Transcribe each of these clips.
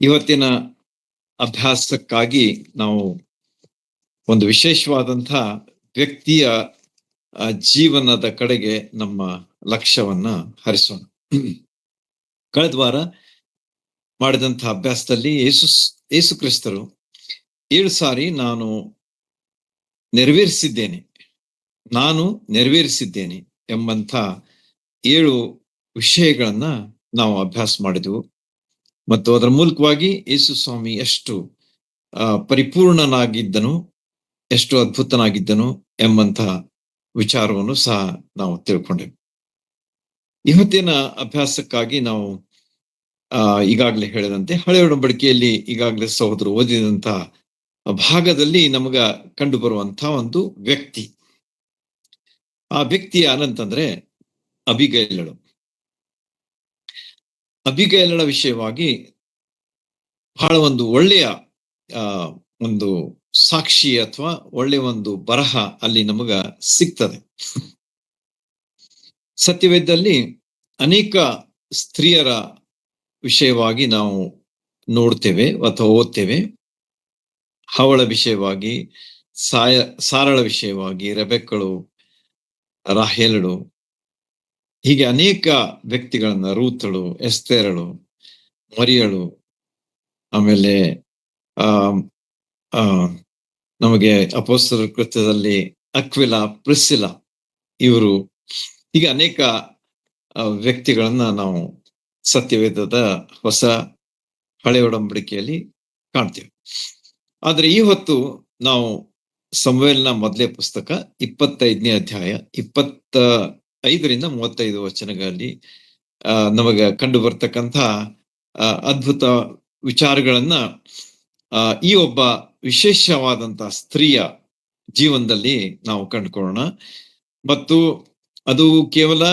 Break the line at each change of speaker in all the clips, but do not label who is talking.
ಇವತ್ತಿನ ಅಭ್ಯಾಸಕ್ಕಾಗಿ ನಾವು ಒಂದು ವಿಶೇಷವಾದಂತಹ ವ್ಯಕ್ತಿಯ ಜೀವನದ ಕಡೆಗೆ ನಮ್ಮ ಲಕ್ಷ್ಯವನ್ನ ಹರಿಸೋಣ. ಕಳೆದ ವಾರ ಮಾಡಿದಂತಹ ಅಭ್ಯಾಸದಲ್ಲಿ ಯೇಸು ಕ್ರಿಸ್ತರು 7 ಸಾರಿ ನಾನು ನೆರವೇರಿಸಿದ್ದೇನೆ ಎಂಬಂತ 7 ವಿಷಯಗಳನ್ನ ನಾವು ಅಭ್ಯಾಸ ಮಾಡಿದೆವು. ಮತ್ತು ಅದರ ಮೂಲಕವಾಗಿ ಯೇಸು ಸ್ವಾಮಿ ಎಷ್ಟು ಪರಿಪೂರ್ಣನಾಗಿದ್ದನು, ಎಷ್ಟು ಅದ್ಭುತನಾಗಿದ್ದನು ಎಂಬಂತಹ ವಿಚಾರವನ್ನು ಸಹ ನಾವು ತಿಳ್ಕೊಂಡೆವು. ಇವತ್ತಿನ ಅಭ್ಯಾಸಕ್ಕಾಗಿ ನಾವು ಈಗಾಗಲೇ ಹೇಳಿದಂತೆ ಹಳೆಯ ಒಡಂಬಡಿಕೆಯಲ್ಲಿ ಈಗಾಗಲೇ ಸಹೋದರರು ಓದಿದಂತಹ ಭಾಗದಲ್ಲಿ ನಮಗ ಕಂಡು ಬರುವಂತಹ ಒಂದು ವ್ಯಕ್ತಿ. ಆ ವ್ಯಕ್ತಿ ಯಾರಂತಂದ್ರೆ ಅಬಿಗೈಲಳು. ಅಬಿಗೈಲಳ ವಿಷಯವಾಗಿ ಬಹಳ ಒಂದು ಒಳ್ಳೆಯ ಒಂದು ಸಾಕ್ಷಿ ಅಥವಾ ಒಳ್ಳೆಯ ಒಂದು ಬರಹ ಅಲ್ಲಿ ನಮಗ ಸಿಗ್ತದೆ. ಸತ್ಯವೇದದಲ್ಲಿ ಅನೇಕ ಸ್ತ್ರೀಯರ ವಿಷಯವಾಗಿ ನಾವು ನೋಡ್ತೇವೆ ಅಥವಾ ಓದ್ತೇವೆ. ಹವಳ ವಿಷಯವಾಗಿ, ಸಾರಳ ವಿಷಯವಾಗಿ, ರೆಬೆಕ್ಕಳು, ರಾಹೇಲಳು, ಹೀಗೆ ಅನೇಕ ವ್ಯಕ್ತಿಗಳನ್ನ, ರೂತಳು, ಎಸ್ತೇರಳು, ಮರಿಯಳು, ಆಮೇಲೆ ನಮಗೆ ಅಪೊಸ್ತಲರ ಕೃತ್ಯದಲ್ಲಿ ಅಕ್ವಿಲ, ಪ್ರಿಸ್ಸಿಲ, ಇವರು, ಹೀಗೆ ಅನೇಕ ವ್ಯಕ್ತಿಗಳನ್ನ ನಾವು ಸತ್ಯವೇದದ ಹೊಸ ಹಳೆ ಒಡಂಬಡಿಕೆಯಲ್ಲಿ ಕಾಣ್ತೇವೆ. ಆದ್ರೆ ಈ ಹೊತ್ತು ನಾವು ಸಮುವೇಲನ ಮೊದಲೇ ಪುಸ್ತಕ 25ನೇ ಅಧ್ಯಾಯ 25ರಿಂದ 35 ವಚನಗಳಲ್ಲಿ ನಮಗೆ ಕಂಡು ಬರ್ತಕ್ಕಂಥ ಅದ್ಭುತ ವಿಚಾರಗಳನ್ನ ಈ ಒಬ್ಬ ವಿಶೇಷವಾದಂತಹ ಸ್ತ್ರೀಯ ಜೀವನದಲ್ಲಿ ನಾವು ಕಂಡುಕೊಳ್ಳೋಣ. ಮತ್ತು ಅದು ಕೇವಲ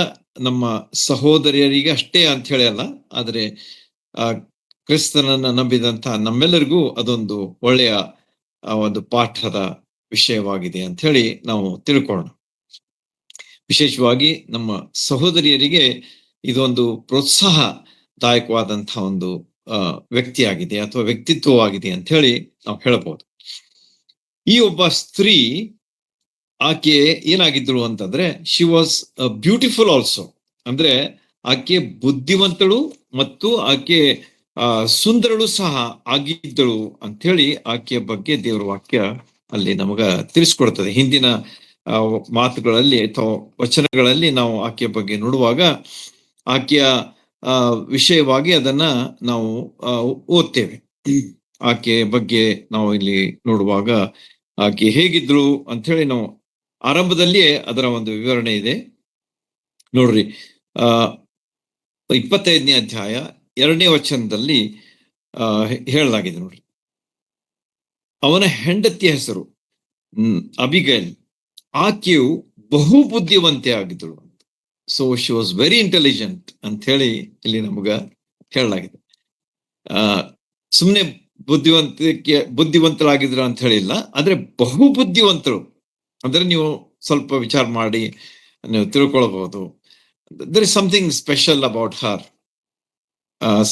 ನಮ್ಮ ಸಹೋದರಿಯರಿಗೆ ಅಷ್ಟೇ ಅಂತ ಹೇಳಿ ಅಲ್ಲ, ಆದ್ರೆ ಕ್ರಿಸ್ತನನ್ನ ನಂಬಿದಂತಹ ನಮ್ಮೆಲ್ಲರಿಗೂ ಅದೊಂದು ಒಳ್ಳೆಯ ಒಂದು ಪಾಠದ ವಿಷಯವಾಗಿದೆ ಅಂತ ಹೇಳಿ ನಾವು ತಿಳ್ಕೊಳ್ಳೋಣ. ವಿಶೇಷವಾಗಿ ನಮ್ಮ ಸಹೋದರಿಯರಿಗೆ ಇದೊಂದು ಪ್ರೋತ್ಸಾಹದಾಯಕವಾದಂತಹ ಒಂದು ವ್ಯಕ್ತಿಯಾಗಿದೆ ಅಥವಾ ವ್ಯಕ್ತಿತ್ವವಾಗಿದೆ ಅಂತ ಹೇಳಿ ನಾವು ಹೇಳಬಹುದು. ಈ ಒಬ್ಬ ಸ್ತ್ರೀ, ಆಕೆ ಏನಾಗಿದ್ದಳು ಅಂತಂದ್ರೆ ಶಿ ವಾಸ್ ಬ್ಯೂಟಿಫುಲ್ ಆಲ್ಸೋ. ಅಂದ್ರೆ ಆಕೆ ಬುದ್ಧಿವಂತಳು ಮತ್ತು ಆಕೆ ಸುಂದರಳು ಸಹ ಆಗಿದ್ದಳು ಅಂತ ಹೇಳಿ ಆಕೆಯ ಬಗ್ಗೆ ದೇವರ ವಾಕ್ಯ ಅಲ್ಲಿ ನಮಗ ತಿಳಿಸ್ಕೊಡ್ತದೆ. ಹಿಂದಿನ ಮಾತುಗಳಲ್ಲಿ ಅಥವಾ ವಚನಗಳಲ್ಲಿ ನಾವು ಆಕೆಯ ಬಗ್ಗೆ ನೋಡುವಾಗ ಆಕೆಯ ವಿಷಯವಾಗಿ ಅದನ್ನ ನಾವು ಓದ್ತೇವೆ. ಆಕೆಯ ಬಗ್ಗೆ ನಾವು ಇಲ್ಲಿ ನೋಡುವಾಗ ಆಕೆ ಹೇಗಿದ್ರು ಅಂತ ಹೇಳಿ ನಾವು ಆರಂಭದಲ್ಲಿಯೇ ಅದರ ಒಂದು ವಿವರಣೆ ಇದೆ ನೋಡ್ರಿ. 25ನೇ ಅಧ್ಯಾಯ 2ನೇ ವಚನದಲ್ಲಿ ಹೇಳಲಾಗಿದೆ ನೋಡ್ರಿ. ಅವನ ಹೆಂಡತಿಯ ಹೆಸರು ಅಬಿಗೈಲ್, ಆಕೆಯು ಬಹು ಬುದ್ಧಿವಂತೆ ಆಗಿದ್ದಳು. So she was very intelligent ಅಂತ ಹೇಳಿ ಇಲ್ಲಿ ನಮಗ ಹೇಳಲಾಗಿದೆ. ಸುಮ್ಮನೆ ಬುದ್ಧಿವಂತರಾಗಿದ್ರು ಅಂತ ಹೇಳಿಲ್ಲ, ಆದ್ರೆ ಬಹು ಬುದ್ಧಿವಂತರು ಅಂದ್ರೆ ನೀವು ಸ್ವಲ್ಪ ವಿಚಾರ ಮಾಡಿ ನೀವು ತಿಳ್ಕೊಳ್ಬಹುದು. there is something special about her,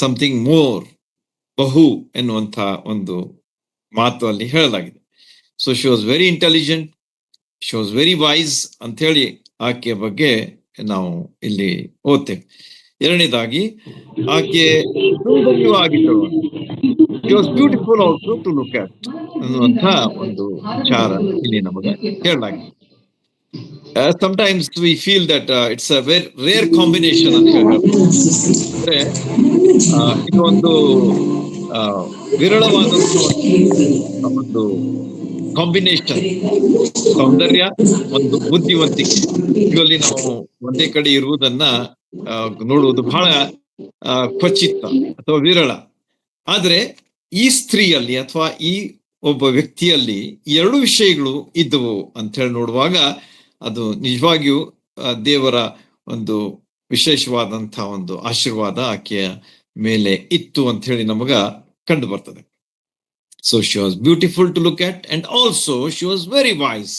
something more, ಬಹು ಎನ್ನುವಂತ ಒಂದು ಮಾತು ಅಲ್ಲಿ ಹೇಳಲಾಗಿದೆ. So she was very intelligent, she was very wise ಅಂತ ಹೇಳಿ ಆಕೆಯ ಬಗ್ಗೆ ನಾವು ಇಲ್ಲಿ ಓದ್ತೇವೆ. ಎರಡನೇದಾಗಿ ಆಕೆ ಸುಂದರವಾಗಿದ್ದಳು, she was beautiful also to look at ಅನ್ನುವಂತ ಒಂದು ವಿಚಾರ ಇಲ್ಲಿ ನಮಗೆ ಹೇಳಲಾಗಿದೆ. Sometimes we feel that it's a very rare combination ಅಂತ ಹೇಳ್ಬೋದು. ಅಂದ್ರೆ ಇದು ಒಂದು ವಿರಳವಾದಂತಹ ಒಂದು ಕಾಂಬಿನೇಷನ್, ಸೌಂದರ್ಯ ಒಂದು ಬುದ್ಧಿವಂತಿಕೆ, ಇವುಗಳಲ್ಲಿ ನಾವು ಒಂದೇ ಕಡೆ ಇರುವುದನ್ನ ನೋಡುವುದು ಬಹಳ ಕ್ವಚಿತ ಅಥವಾ ವಿರಳ. ಆದ್ರೆ ಈ ಸ್ತ್ರೀಯಲ್ಲಿ ಅಥವಾ ಈ ಒಬ್ಬ ವ್ಯಕ್ತಿಯಲ್ಲಿ 2 ವಿಷಯಗಳು ಇದ್ದವು ಅಂತ ಹೇಳಿ ನೋಡುವಾಗ ಅದು ನಿಜವಾಗಿಯೂ ದೇವರ ಒಂದು ವಿಶೇಷವಾದಂತಹ ಒಂದು ಆಶೀರ್ವಾದ ಆಕೆಯ ಮೇಲೆ ಇತ್ತು ಅಂತ ಹೇಳಿ ನಮಗ ಕಂಡು ಬರ್ತದೆ. So she was beautiful to look at and also she was very wise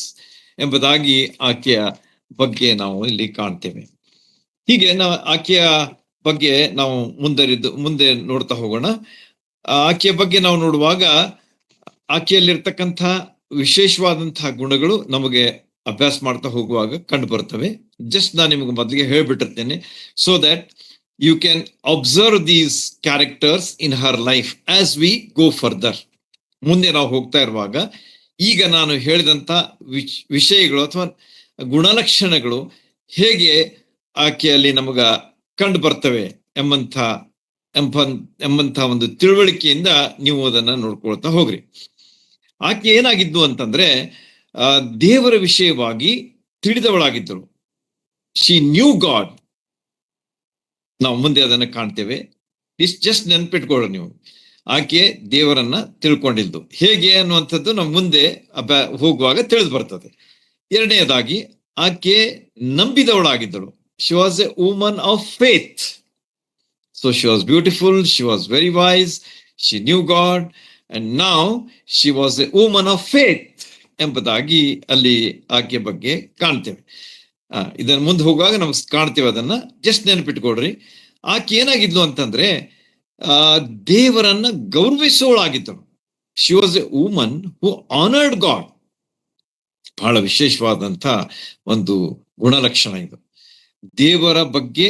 ಎಂಬುದಾಗಿ ಆಕೆಯ ಬಗ್ಗೆ ನಾವು ಇಲ್ಲಿ ಕಾಣ್ತೇವೆ. ಹೀಗೆ ಆಕೆಯ ಬಗ್ಗೆ ನಾವು ಮುಂದೆ ನೋಡ್ತಾ ಹೋಗೋಣ. ಆಕೆಯ ಬಗ್ಗೆ ನಾವು ನೋಡುವಾಗ ಆಕೆಯಲ್ಲಿರ್ತಕ್ಕಂಥ ವಿಶೇಷವಾದಂತಹ ಗುಣಗಳು ನಮಗೆ ಅಭ್ಯಾಸ ಮಾಡ್ತಾ ಹೋಗುವಾಗ ಕಂಡು ಬರ್ತವೆ. ಜಸ್ಟ್ ನಾನು ನಿಮಗೆ ಮೊದಲಿಗೆ ಹೇಳ್ಬಿಟ್ಟಿರ್ತೇನೆ, so that you can observe these characters in her life as we go further. ಮುಂದೆ ನಾವು ಹೋಗ್ತಾ ಇರುವಾಗ ಈಗ ನಾನು ಹೇಳಿದಂತ ವಿಷಯಗಳು ಅಥವಾ ಗುಣಲಕ್ಷಣಗಳು ಹೇಗೆ ಆಕೆಯಲ್ಲಿ ನಮಗ ಕಂಡು ಬರ್ತವೆ ಎಂಬಂತ ಒಂದು ತಿಳುವಳಿಕೆಯಿಂದ ನೀವು ಅದನ್ನ ನೋಡ್ಕೊಳ್ತಾ ಹೋಗ್ರಿ. ಆಕೆ ಏನಾಗಿದ್ದು ಅಂತಂದ್ರೆ ದೇವರ ವಿಷಯವಾಗಿ ತಿಳಿದವಳಾಗಿದ್ದಳು. She knew god. ನಾವು ಮುಂದೆ ಅದನ್ನ ಕಾಣ್ತೇವೆ. ಜಸ್ಟ್ ನೆನ್ಪಿಟ್ಕೊಳ್ಳಿ ನೀವು, ಆಕೆ ದೇವರನ್ನ ತಿಳ್ಕೊಂಡಿದ್ದು ಹೇಗೆ ಅನ್ನುವಂಥದ್ದು ನಾವು ಮುಂದೆ ಹೋಗುವಾಗ ತಿಳಿದು ಬರ್ತದೆ. ಎರಡನೇದಾಗಿ ಆಕೆ ನಂಬಿದವಳಾಗಿದ್ದಳು. She was a woman of faith. So she was beautiful, she was very wise, she knew God, and now she was a woman of faith ಎಂಬುದಾಗಿ ಅಲ್ಲಿ ಆಕೆ ಬಗ್ಗೆ ಕಾಣ್ತೇವೆ. ಇದನ್ನ ಮುಂದೆ ಹೋಗುವಾಗ ನಮ್ಗೆ ಕಾಣ್ತೇವೆ. ಅದನ್ನ ಜಸ್ಟ್ ನೆನಪಿಟ್ಕೊಡ್ರಿ. ಆಕೆ ಏನಾಗಿದ್ಲು ಅಂತಂದ್ರೆ ದೇವರನ್ನ ಗೌರವಿಸುವಳಾಗಿದ್ದಳು. She was a woman who honoured God. ಬಹಳ ವಿಶೇಷವಾದಂತ ಒಂದು ಗುಣಲಕ್ಷಣ ಇದು. ದೇವರ ಬಗ್ಗೆ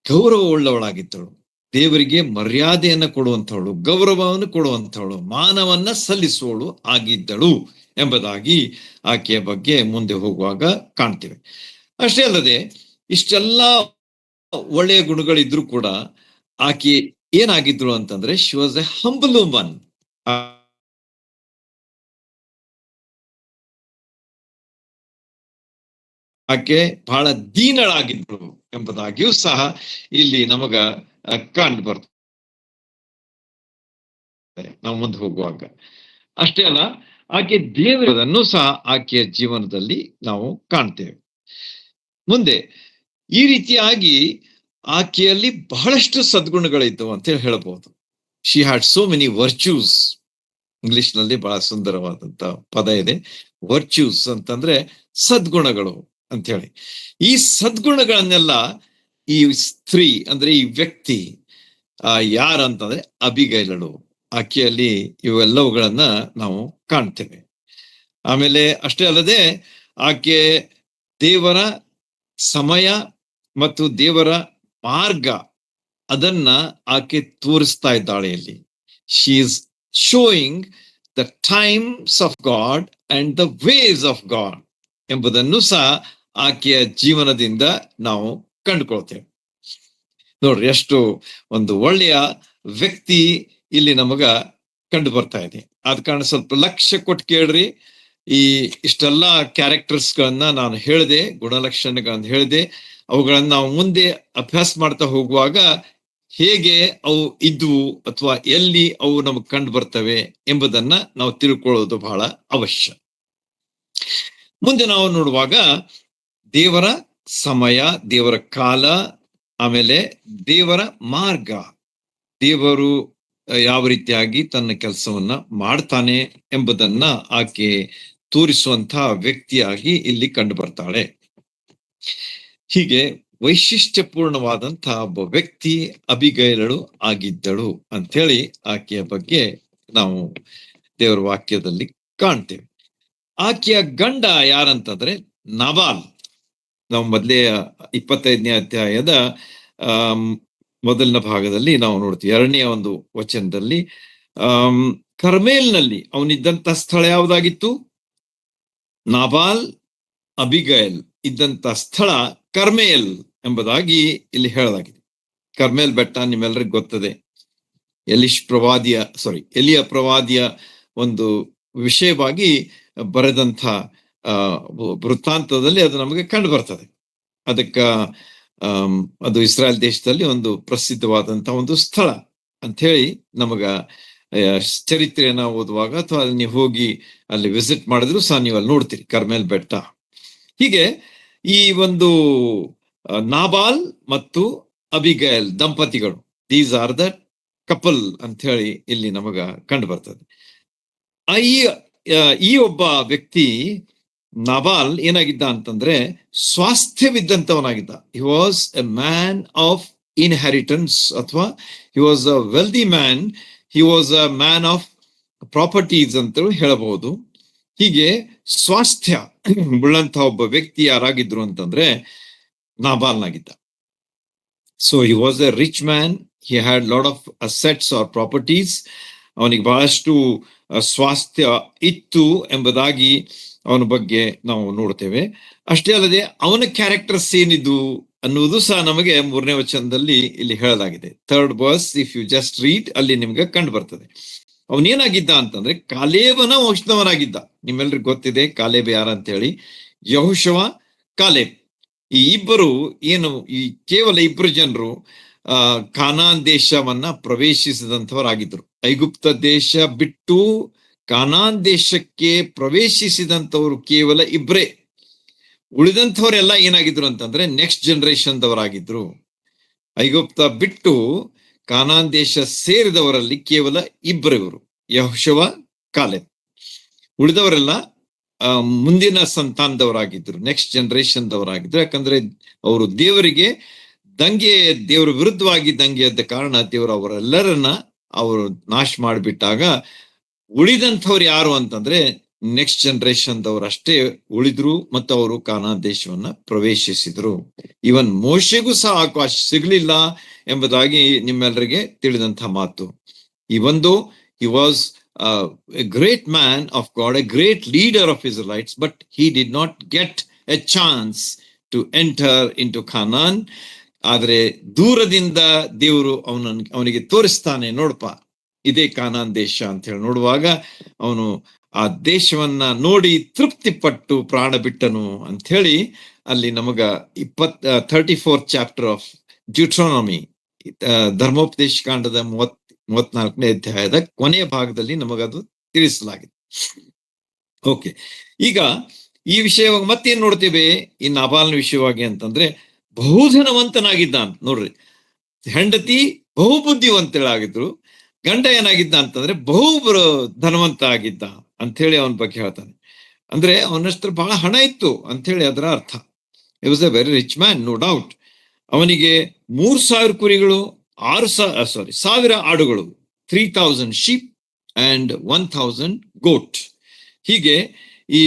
ಗೌರವ ಉಳ್ಳವಳಾಗಿದ್ದಳು. ದೇವರಿಗೆ ಮರ್ಯಾದೆಯನ್ನ ಕೊಡುವಂಥವಳು, ಗೌರವವನ್ನು ಕೊಡುವಂಥವಳು, ಮಾನವನ್ನ ಸಲ್ಲಿಸುವವಳು ಆಗಿದ್ದಳು ಎಂಬುದಾಗಿ ಆಕೆಯ ಬಗ್ಗೆ ಮುಂದೆ ಹೋಗುವಾಗ ಕಾಣ್ತೇವೆ. ಅಷ್ಟೇ ಅಲ್ಲದೆ ಇಷ್ಟೆಲ್ಲ ಒಳ್ಳೆಯ ಗುಣಗಳಿದ್ರು ಕೂಡ ಆಕೆ ಏನಾಗಿದ್ದಳು ಅಂತಂದ್ರೆ she was A humble woman. ಆಕೆ ಬಹಳ ದೀನಳಾಗಿದ್ದಳು ಎಂಬುದಾಗಿಯೂ ಸಹ ಇಲ್ಲಿ ನಮಗ ಕಂಡು ಬರ್ತದೆ ನಾವು ಮುಂದೆ ಹೋಗುವಾಗ. ಅಷ್ಟೇ ಅಲ್ಲ, ಆಕೆ ದೇವರನ್ನು ಸಹ ಆಕೆಯ ಜೀವನದಲ್ಲಿ ನಾವು ಕಾಣ್ತೇವೆ. ಮುಂದೆ ಈ ರೀತಿಯಾಗಿ ಆಕೆಯಲ್ಲಿ ಬಹಳಷ್ಟು ಸದ್ಗುಣಗಳಿದ್ದವು ಅಂತ ಹೇಳಬಹುದು. She had so many virtues. English ನಲ್ಲಿ ಬಹಳ ಸುಂದರವಾದಂತ ಪದ ಇದೆ, ವರ್ಚ್ಯೂಸ್ ಅಂತಂದ್ರೆ ಸದ್ಗುಣಗಳು ಅಂತ ಹೇಳಿ. ಈ ಸದ್ಗುಣಗಳನ್ನೆಲ್ಲ ಈ ಸ್ತ್ರೀ ಅಂದ್ರೆ ಈ ವ್ಯಕ್ತಿ ಯಾರಂತಂದ್ರೆ ಅಬಿಗೈಲಳು. ಆಕೆಯಲ್ಲಿ ಇವೆಲ್ಲವುಗಳನ್ನ ನಾವು ಕಾಣ್ತೇವೆ. ಆಮೇಲೆ ಅಷ್ಟೇ ಅಲ್ಲದೆ ಆಕೆ ದೇವರ ಸಮಯ ಮತ್ತು ದೇವರ ಮಾರ್ಗ ಅದನ್ನ ಆಕೆ ತೋರಿಸ್ತಾ ಇದ್ದಾಳೆ ಇಲ್ಲಿ. She is showing the times of God and the ways of God ಎಂಬುದನ್ನು ಸಹ ಆಕೆಯ ಜೀವನದಿಂದ ನಾವು ಕಂಡುಕೊಳ್ತೇವೆ. ನೋಡ್ರಿ, ಎಷ್ಟು ಒಂದು ಒಳ್ಳೆಯ ವ್ಯಕ್ತಿ ಇಲ್ಲಿ ನಮಗ ಕಂಡು ಬರ್ತಾ ಇದೆ. ಆದ ಕಾರಣ ಸ್ವಲ್ಪ ಲಕ್ಷ್ಯ ಕೊಟ್ಟು ಕೇಳ್ರಿ. ಇಷ್ಟೆಲ್ಲ ಕ್ಯಾರೆಕ್ಟರ್ಸ್ ಗಳನ್ನ ನಾನು ಹೇಳಿದೆ, ಗುಣಲಕ್ಷಣಗಳನ್ನ ಹೇಳಿದೆ. ಅವುಗಳನ್ನ ನಾವು ಮುಂದೆ ಅಭ್ಯಾಸ ಮಾಡ್ತಾ ಹೋಗುವಾಗ ಹೇಗೆ ಅವು ಇದ್ವು ಅಥವಾ ಎಲ್ಲಿ ಅವು ನಮಗ್ ಕಂಡು ಬರ್ತವೆ ಎಂಬುದನ್ನ ನಾವು ತಿಳ್ಕೊಳ್ಳೋದು ಬಹಳ ಅವಶ್ಯ. ಮುಂದೆ ನಾವು ನೋಡುವಾಗ ದೇವರ ಸಮಯ, ದೇವರ ಕಾಲ, ಆಮೇಲೆ ದೇವರ ಮಾರ್ಗ, ದೇವರು ಯಾವ ರೀತಿಯಾಗಿ ತನ್ನ ಕೆಲಸವನ್ನ ಮಾಡ್ತಾನೆ ಎಂಬುದನ್ನ ಆಕೆ ತೋರಿಸುವಂತಹ ವ್ಯಕ್ತಿಯಾಗಿ ಇಲ್ಲಿ ಕಂಡು ಬರ್ತಾಳೆ. ಹೀಗೆ ವೈಶಿಷ್ಟ್ಯಪೂರ್ಣವಾದಂತಹ ಒಬ್ಬ ವ್ಯಕ್ತಿ ಅಬಿಗೈಲಳು ಆಗಿದ್ದಳು ಅಂಥೇಳಿ ಆಕೆಯ ಬಗ್ಗೆ ನಾವು ದೇವರ ವಾಕ್ಯದಲ್ಲಿ ಕಾಣ್ತೇವೆ. ಆಕೆಯ ಗಂಡ ಯಾರಂತಂದ್ರೆ ನಾಬಾಲ್. ನಾವು ಮೊದಲೇ 25ನೇ ಅಧ್ಯಾಯದ ಮೊದಲನೇ ಭಾಗದಲ್ಲಿ ನಾವು ನೋಡ್ತೀವಿ. 2ನೇ ಒಂದು ವಚನದಲ್ಲಿ ಕರ್ಮೇಲ್ನಲ್ಲಿ ಅವನಿದ್ದಂತ ಸ್ಥಳ ಯಾವುದಾಗಿತ್ತು? ನಾಬಾಲ್ ಅಬಿಗೈಲ್ ಇದ್ದಂತ ಸ್ಥಳ ಕರ್ಮೇಲ್ ಎಂಬುದಾಗಿ ಇಲ್ಲಿ ಹೇಳಲಾಗಿದೆ. ಕರ್ಮೇಲ್ ಬೆಟ್ಟ ನಿಮ್ಮೆಲ್ಲರಿಗೂ ಗೊತ್ತದೆ. ಎಲಿಯ ಪ್ರವಾದಿಯ ಒಂದು ವಿಷಯವಾಗಿ ಬರೆದಂಥ ವೃತ್ತಾಂತದಲ್ಲಿ ಅದು ನಮಗೆ ಕಂಡು ಬರ್ತದೆ. ಅದು ಇಸ್ರಾಯೇಲ್ ದೇಶದಲ್ಲಿ ಒಂದು ಪ್ರಸಿದ್ಧವಾದಂತಹ ಒಂದು ಸ್ಥಳ ಅಂತ ಹೇಳಿ ನಮಗ ಚರಿತ್ರೆಯನ್ನ ಓದುವಾಗ ಅಥವಾ ಅಲ್ಲಿ ನೀವು ಹೋಗಿ ಅಲ್ಲಿ ವಿಸಿಟ್ ಮಾಡಿದ್ರು ಸಹ ನೀವು ಅಲ್ಲಿ ನೋಡ್ತೀರಿ ಕರ್ಮೇಲ್ ಬೆಟ್ಟ. ಹೀಗೆ ಈ ಒಂದು ನಾಬಾಲ್ ಮತ್ತು ಅಬಿಗೈಲ್ ದಂಪತಿಗಳು, ದೀಸ್ ಆರ್ ದ ಕಪಲ್ ಅಂತ ಹೇಳಿ ಇಲ್ಲಿ ನಮಗ ಕಂಡು ಬರ್ತದೆ. ಈ ಒಬ್ಬ ವ್ಯಕ್ತಿ ನಾಬಾಲ್ ಏನಾಗಿದ್ದ ಅಂತಂದ್ರೆ ಸ್ವಾಸ್ಥ್ಯವಿದ್ದಂಥವನಾಗಿದ್ದ. He was a man of inheritance ಅಥವಾ he was a wealthy man. He was a man of properties ಅಂತ ಹೇಳಬಹುದು. ಹೀಗೆ ಸ್ವಾಸ್ಥ್ಯ ಉಳ್ಳಂತ ಒಬ್ಬ ವ್ಯಕ್ತಿ ಯಾರಾಗಿದ್ರು ಅಂತಂದ್ರೆ ನಾಬಾಲ್ನಾಗಿದ್ದ. So he was a rich man, he had lot of assets or properties. ಅವನಿಗೆ ಬಹಳಷ್ಟು ಸ್ವಾಸ್ಥ್ಯ ಇತ್ತು ಎಂಬುದಾಗಿ ಅವನ ಬಗ್ಗೆ ನಾವು ನೋಡ್ತೇವೆ. ಅಷ್ಟೇ ಅಲ್ಲದೆ ಅವನ ಕ್ಯಾರೆಕ್ಟರ್ಸ್ ಏನಿದ್ದು ಅನ್ನುವುದು ಸಹ ನಮಗೆ 3ನೇ ವಚನದಲ್ಲಿ ಇಲ್ಲಿ ಹೇಳಲಾಗಿದೆ. 3rd verse if you just read, ಅಲ್ಲಿ ನಿಮ್ಗೆ ಕಂಡು ಬರ್ತದೆ. ಅವನೇನಾಗಿದ್ದ ಅಂತಂದ್ರೆ ಕಾಲೇಬನ ವಂಶದವನಾಗಿದ್ದ. ನಿಮ್ಮೆಲ್ರಿಗೂ ಗೊತ್ತಿದೆ ಕಾಲೇಬ್ ಯಾರಂತ ಹೇಳಿ. ಯೆಹೋಶುವ, ಕಾಲೇಬ್ ಈ ಇಬ್ಬರು ಏನು, ಈ ಕೇವಲ ಇಬ್ಬರು ಜನರು ಕಾನಾನ್ ದೇಶವನ್ನ ಪ್ರವೇಶಿಸಿದಂಥವರಾಗಿದ್ರು. ಐಗುಪ್ತ ದೇಶ ಬಿಟ್ಟು ಕಾನಾನ್ ದೇಶಕ್ಕೆ ಪ್ರವೇಶಿಸಿದಂಥವ್ರು ಕೇವಲ ಇಬ್ಬರೇ. ಉಳಿದಂಥವರೆಲ್ಲ ಏನಾಗಿದ್ರು ಅಂತಂದ್ರೆ ನೆಕ್ಸ್ಟ್ ಜನರೇಷನ್ದವರಾಗಿದ್ರು. ಐಗುಪ್ತ ಬಿಟ್ಟು ಕಾನಾನ್ ದೇಶ ಸೇರಿದವರಲ್ಲಿ ಕೇವಲ ಇಬ್ಬರಿವರು, ಯೆಹೋಶುವ, ಕಾಲೇಬ್. ಉಳಿದವರೆಲ್ಲ ಮುಂದಿನ ಸಂತಾನದವರಾಗಿದ್ರು, ನೆಕ್ಸ್ಟ್ ಜನರೇಷನ್ದವರಾಗಿದ್ರು. ಯಾಕಂದ್ರೆ ಅವರು ದೇವರ ವಿರುದ್ಧವಾಗಿ ದಂಗೆ ಎದ್ದ ಕಾರಣ ದೇವರು ಅವರೆಲ್ಲರನ್ನ ಅವರು ನಾಶ ಮಾಡಿಬಿಟ್ಟಾಗ ಉಳಿದಂಥವ್ರು ಯಾರು ಅಂತಂದ್ರೆ ನೆಕ್ಸ್ಟ್ ಜನರೇಷನ್ದವ್ರು ಅಷ್ಟೇ ಉಳಿದ್ರು ಮತ್ತು ಅವರು ಕಾನಾನ್ ದೇಶವನ್ನ ಪ್ರವೇಶಿಸಿದ್ರು. ಇವನ್ ಮೋಶೆಗೂ ಸಹ ಅವಕಾಶ ಸಿಗ್ಲಿಲ್ಲ ಎಂಬುದಾಗಿ ನಿಮ್ಮೆಲ್ಲರಿಗೆ ತಿಳಿದಂತಹ ಮಾತು. ಇವೊಂದು he was a great man of God, a great leader of Israelites, but he did not get a chance to enter into Canaan. ಆದ್ರೆ ದೂರದಿಂದ ದೇವರು ಅವನಿಗೆ ತೋರಿಸ್ತಾನೆ, ನೋಡಪ್ಪ ಇದೇ ಕಾನಾನ್ ದೇಶ ಅಂತ ಹೇಳಿ. ನೋಡುವಾಗ ಅವನು ಆ ದೇಶವನ್ನ ನೋಡಿ ತೃಪ್ತಿಪಟ್ಟು ಪ್ರಾಣ ಬಿಟ್ಟನು ಅಂತ ಹೇಳಿ ಅಲ್ಲಿ ನಮಗ 34th ಚಾಪ್ಟರ್ ಆಫ್ ಡ್ಯೂಟ್ರಾನಮಿ, ಧರ್ಮೋಪದೇಶ ಕಾಂಡದ 34ನೇ ಅಧ್ಯಾಯದ ಕೊನೆಯ ಭಾಗದಲ್ಲಿ ನಮಗದು ತಿಳಿಸಲಾಗಿದೆ. ಓಕೆ, ಈಗ ಈ ವಿಷಯವಾಗಿ ಮತ್ತೇನ್ ನೋಡ್ತೇವೆ ಈ ನಾಬಾಲ್ನ ವಿಷಯವಾಗಿ ಅಂತಂದ್ರೆ ಬಹುಧನವಂತನಾಗಿದ್ದ ಅಂತ ನೋಡ್ರಿ. ಹೆಂಡತಿ ಬಹುಬುದ್ಧಿವಂತಳಾಗಿದ್ರು, ಗಂಡ ಏನಾಗಿದ್ದ ಅಂತಂದ್ರೆ ಧನವಂತ ಆಗಿದ್ದ ಅಂತ ಹೇಳಿ ಅವನ ಬಗ್ಗೆ ಹೇಳ್ತಾನೆ. ಅಂದ್ರೆ ಅವನಷ್ಟು ಬಹಳ ಹಣ ಇತ್ತು ಅಂತ ಹೇಳಿ ಅದರ ಅರ್ಥ. It was a very rich man, no doubt. ಅವನಿಗೆ 3000 ಕುರಿಗಳು, 1000 ಆಡುಗಳು, 3000 ಶೀಪ್ ಅಂಡ್ 1000 ಗೋಟ್. ಹೀಗೆ ಈ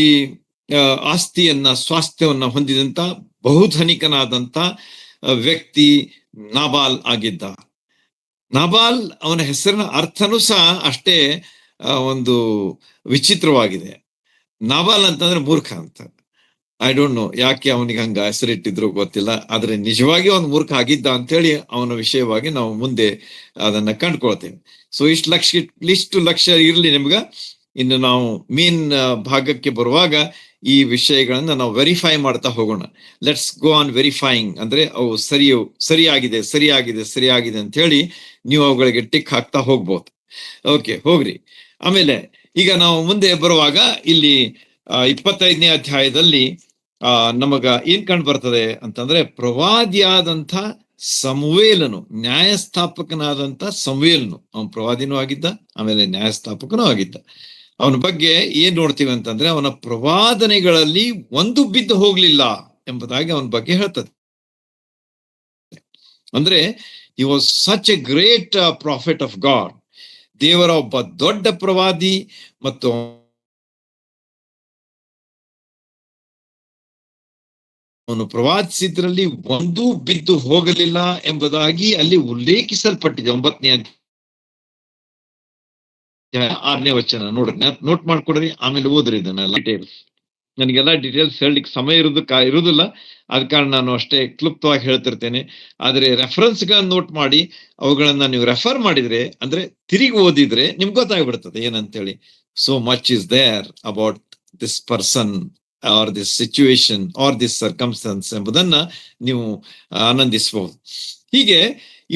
ಆಸ್ತಿಯನ್ನ, ಸ್ವಾಸ್ಥ್ಯವನ್ನ ಹೊಂದಿದಂತ ಬಹುಧನಿಕನಾದಂತ ವ್ಯಕ್ತಿ ನಾಬಾಲ್ ಆಗಿದ್ದ. ನಾಬಾಲ್ ಅವನ ಹೆಸರಿನ ಅರ್ಥನೂ ಸಹ ಅಷ್ಟೇ ಒಂದು ವಿಚಿತ್ರವಾಗಿದೆ. ನಾಬಾಲ್ ಅಂತಂದ್ರೆ ಮೂರ್ಖ ಅಂತ. ಐ ಡೋಂಟ್ ನೋ ಯಾಕೆ ಅವನಿಗೆ ಹಂಗ ಹೆಸರಿಟ್ಟಿದ್ರು ಗೊತ್ತಿಲ್ಲ, ಆದ್ರೆ ನಿಜವಾಗಿ ಅವನು ಮೂರ್ಖ ಆಗಿದ್ದ ಅಂತೇಳಿ ಅವನ ವಿಷಯವಾಗಿ ನಾವು ಮುಂದೆ ಅದನ್ನ ಕಂಡುಕೊಳ್ತೇವೆ. ಸೊ ಇಷ್ಟು ಲಕ್ಷ್ಯ ಇರ್ಲಿ ನಿಮ್ಗ. ಇನ್ನು ನಾವು ಮೇನ್ ಭಾಗಕ್ಕೆ ಬರುವಾಗ ಈ ವಿಷಯಗಳನ್ನ ನಾವು ವೆರಿಫೈ ಮಾಡ್ತಾ ಹೋಗೋಣ. Let's go on verifying. ಅಂದ್ರೆ ಅವು ಸರಿಯಾಗಿದೆ ಅಂತ ಹೇಳಿ ನೀವು ಅವುಗಳಿಗೆ ಟಿಕ್ ಹಾಕ್ತಾ ಹೋಗ್ಬೋದು. ಓಕೆ, ಹೋಗ್ರಿ. ಆಮೇಲೆ ಈಗ ನಾವು ಮುಂದೆ ಬರುವಾಗ ಇಲ್ಲಿ 25ನೇ ಅಧ್ಯಾಯದಲ್ಲಿ ನಮಗ ಏನ್ ಕಂಡು ಬರ್ತದೆ ಅಂತಂದ್ರೆ ಪ್ರವಾದಿಯಾದಂಥ ಸಮುವೇಲನು, ನ್ಯಾಯಸ್ಥಾಪಕನಾದಂಥ ಸಮುವೇಲನು, ಅವನು ಪ್ರವಾದಿನೂ ಆಗಿದ್ದ, ಆಮೇಲೆ ನ್ಯಾಯಸ್ಥಾಪಕನೂ ಆಗಿದ್ದ. ಅವನ ಬಗ್ಗೆ ಏನ್ ನೋಡ್ತೀವಿ ಅಂತಂದ್ರೆ ಅವನ ಪ್ರವಾದನೆಗಳಲ್ಲಿ ಒಂದು ಬಿದ್ದು ಹೋಗ್ಲಿಲ್ಲ ಎಂಬುದಾಗಿ ಅವನ ಬಗ್ಗೆ ಹೇಳ್ತದೆ. ಅಂದ್ರೆ he was such a great prophet of God. ದೇವರ ಒಬ್ಬ ದೊಡ್ಡ ಪ್ರವಾದಿ ಮತ್ತು ಅವನು ಪ್ರವಾದಿಸಿದ್ರಲ್ಲಿ ಒಂದೂ ಬಿದ್ದು ಹೋಗಲಿಲ್ಲ ಎಂಬುದಾಗಿ ಅಲ್ಲಿ ಉಲ್ಲೇಖಿಸಲ್ಪಟ್ಟಿದೆ. 9ನೇ ಅಧ್ಯಾಯ 6ನೇ ವಚನ ನೋಡ್ರಿ, ನೋಟ್ ಮಾಡ್ಕೊಡ್ರಿ, ಆಮೇಲೆ ಓದ್ರಿ ಇದನ್ನೆಲ್ಲ ಡೀಟೇಲ್ಸ್. ನನಗೆಲ್ಲ ಡೀಟೇಲ್ಸ್ ಹೇಳಲಿಕ್ಕೆ ಸಮಯ ಇರುವುದಿಲ್ಲ, ಆದ ಕಾರಣ ನಾನು ಅಷ್ಟೇ ಕ್ಲುಪ್ತವಾಗಿ ಹೇಳ್ತಿರ್ತೇನೆ. ಆದ್ರೆ ರೆಫರೆನ್ಸ್ಗಳನ್ನ ನೋಟ್ ಮಾಡಿ ಅವುಗಳನ್ನ ನೀವು ರೆಫರ್ ಮಾಡಿದ್ರೆ, ಅಂದ್ರೆ ತಿರುಗಿ ಓದಿದ್ರೆ ನಿಮ್ಗೆ ಗೊತ್ತಾಗ್ಬಿಡ್ತದೆ ಏನಂತೇಳಿ. So much is there about this person or this situation or this circumstances ಎಂಬುದನ್ನ ನೀವು ಆನಂದಿಸಬಹುದು. ಹೀಗೆ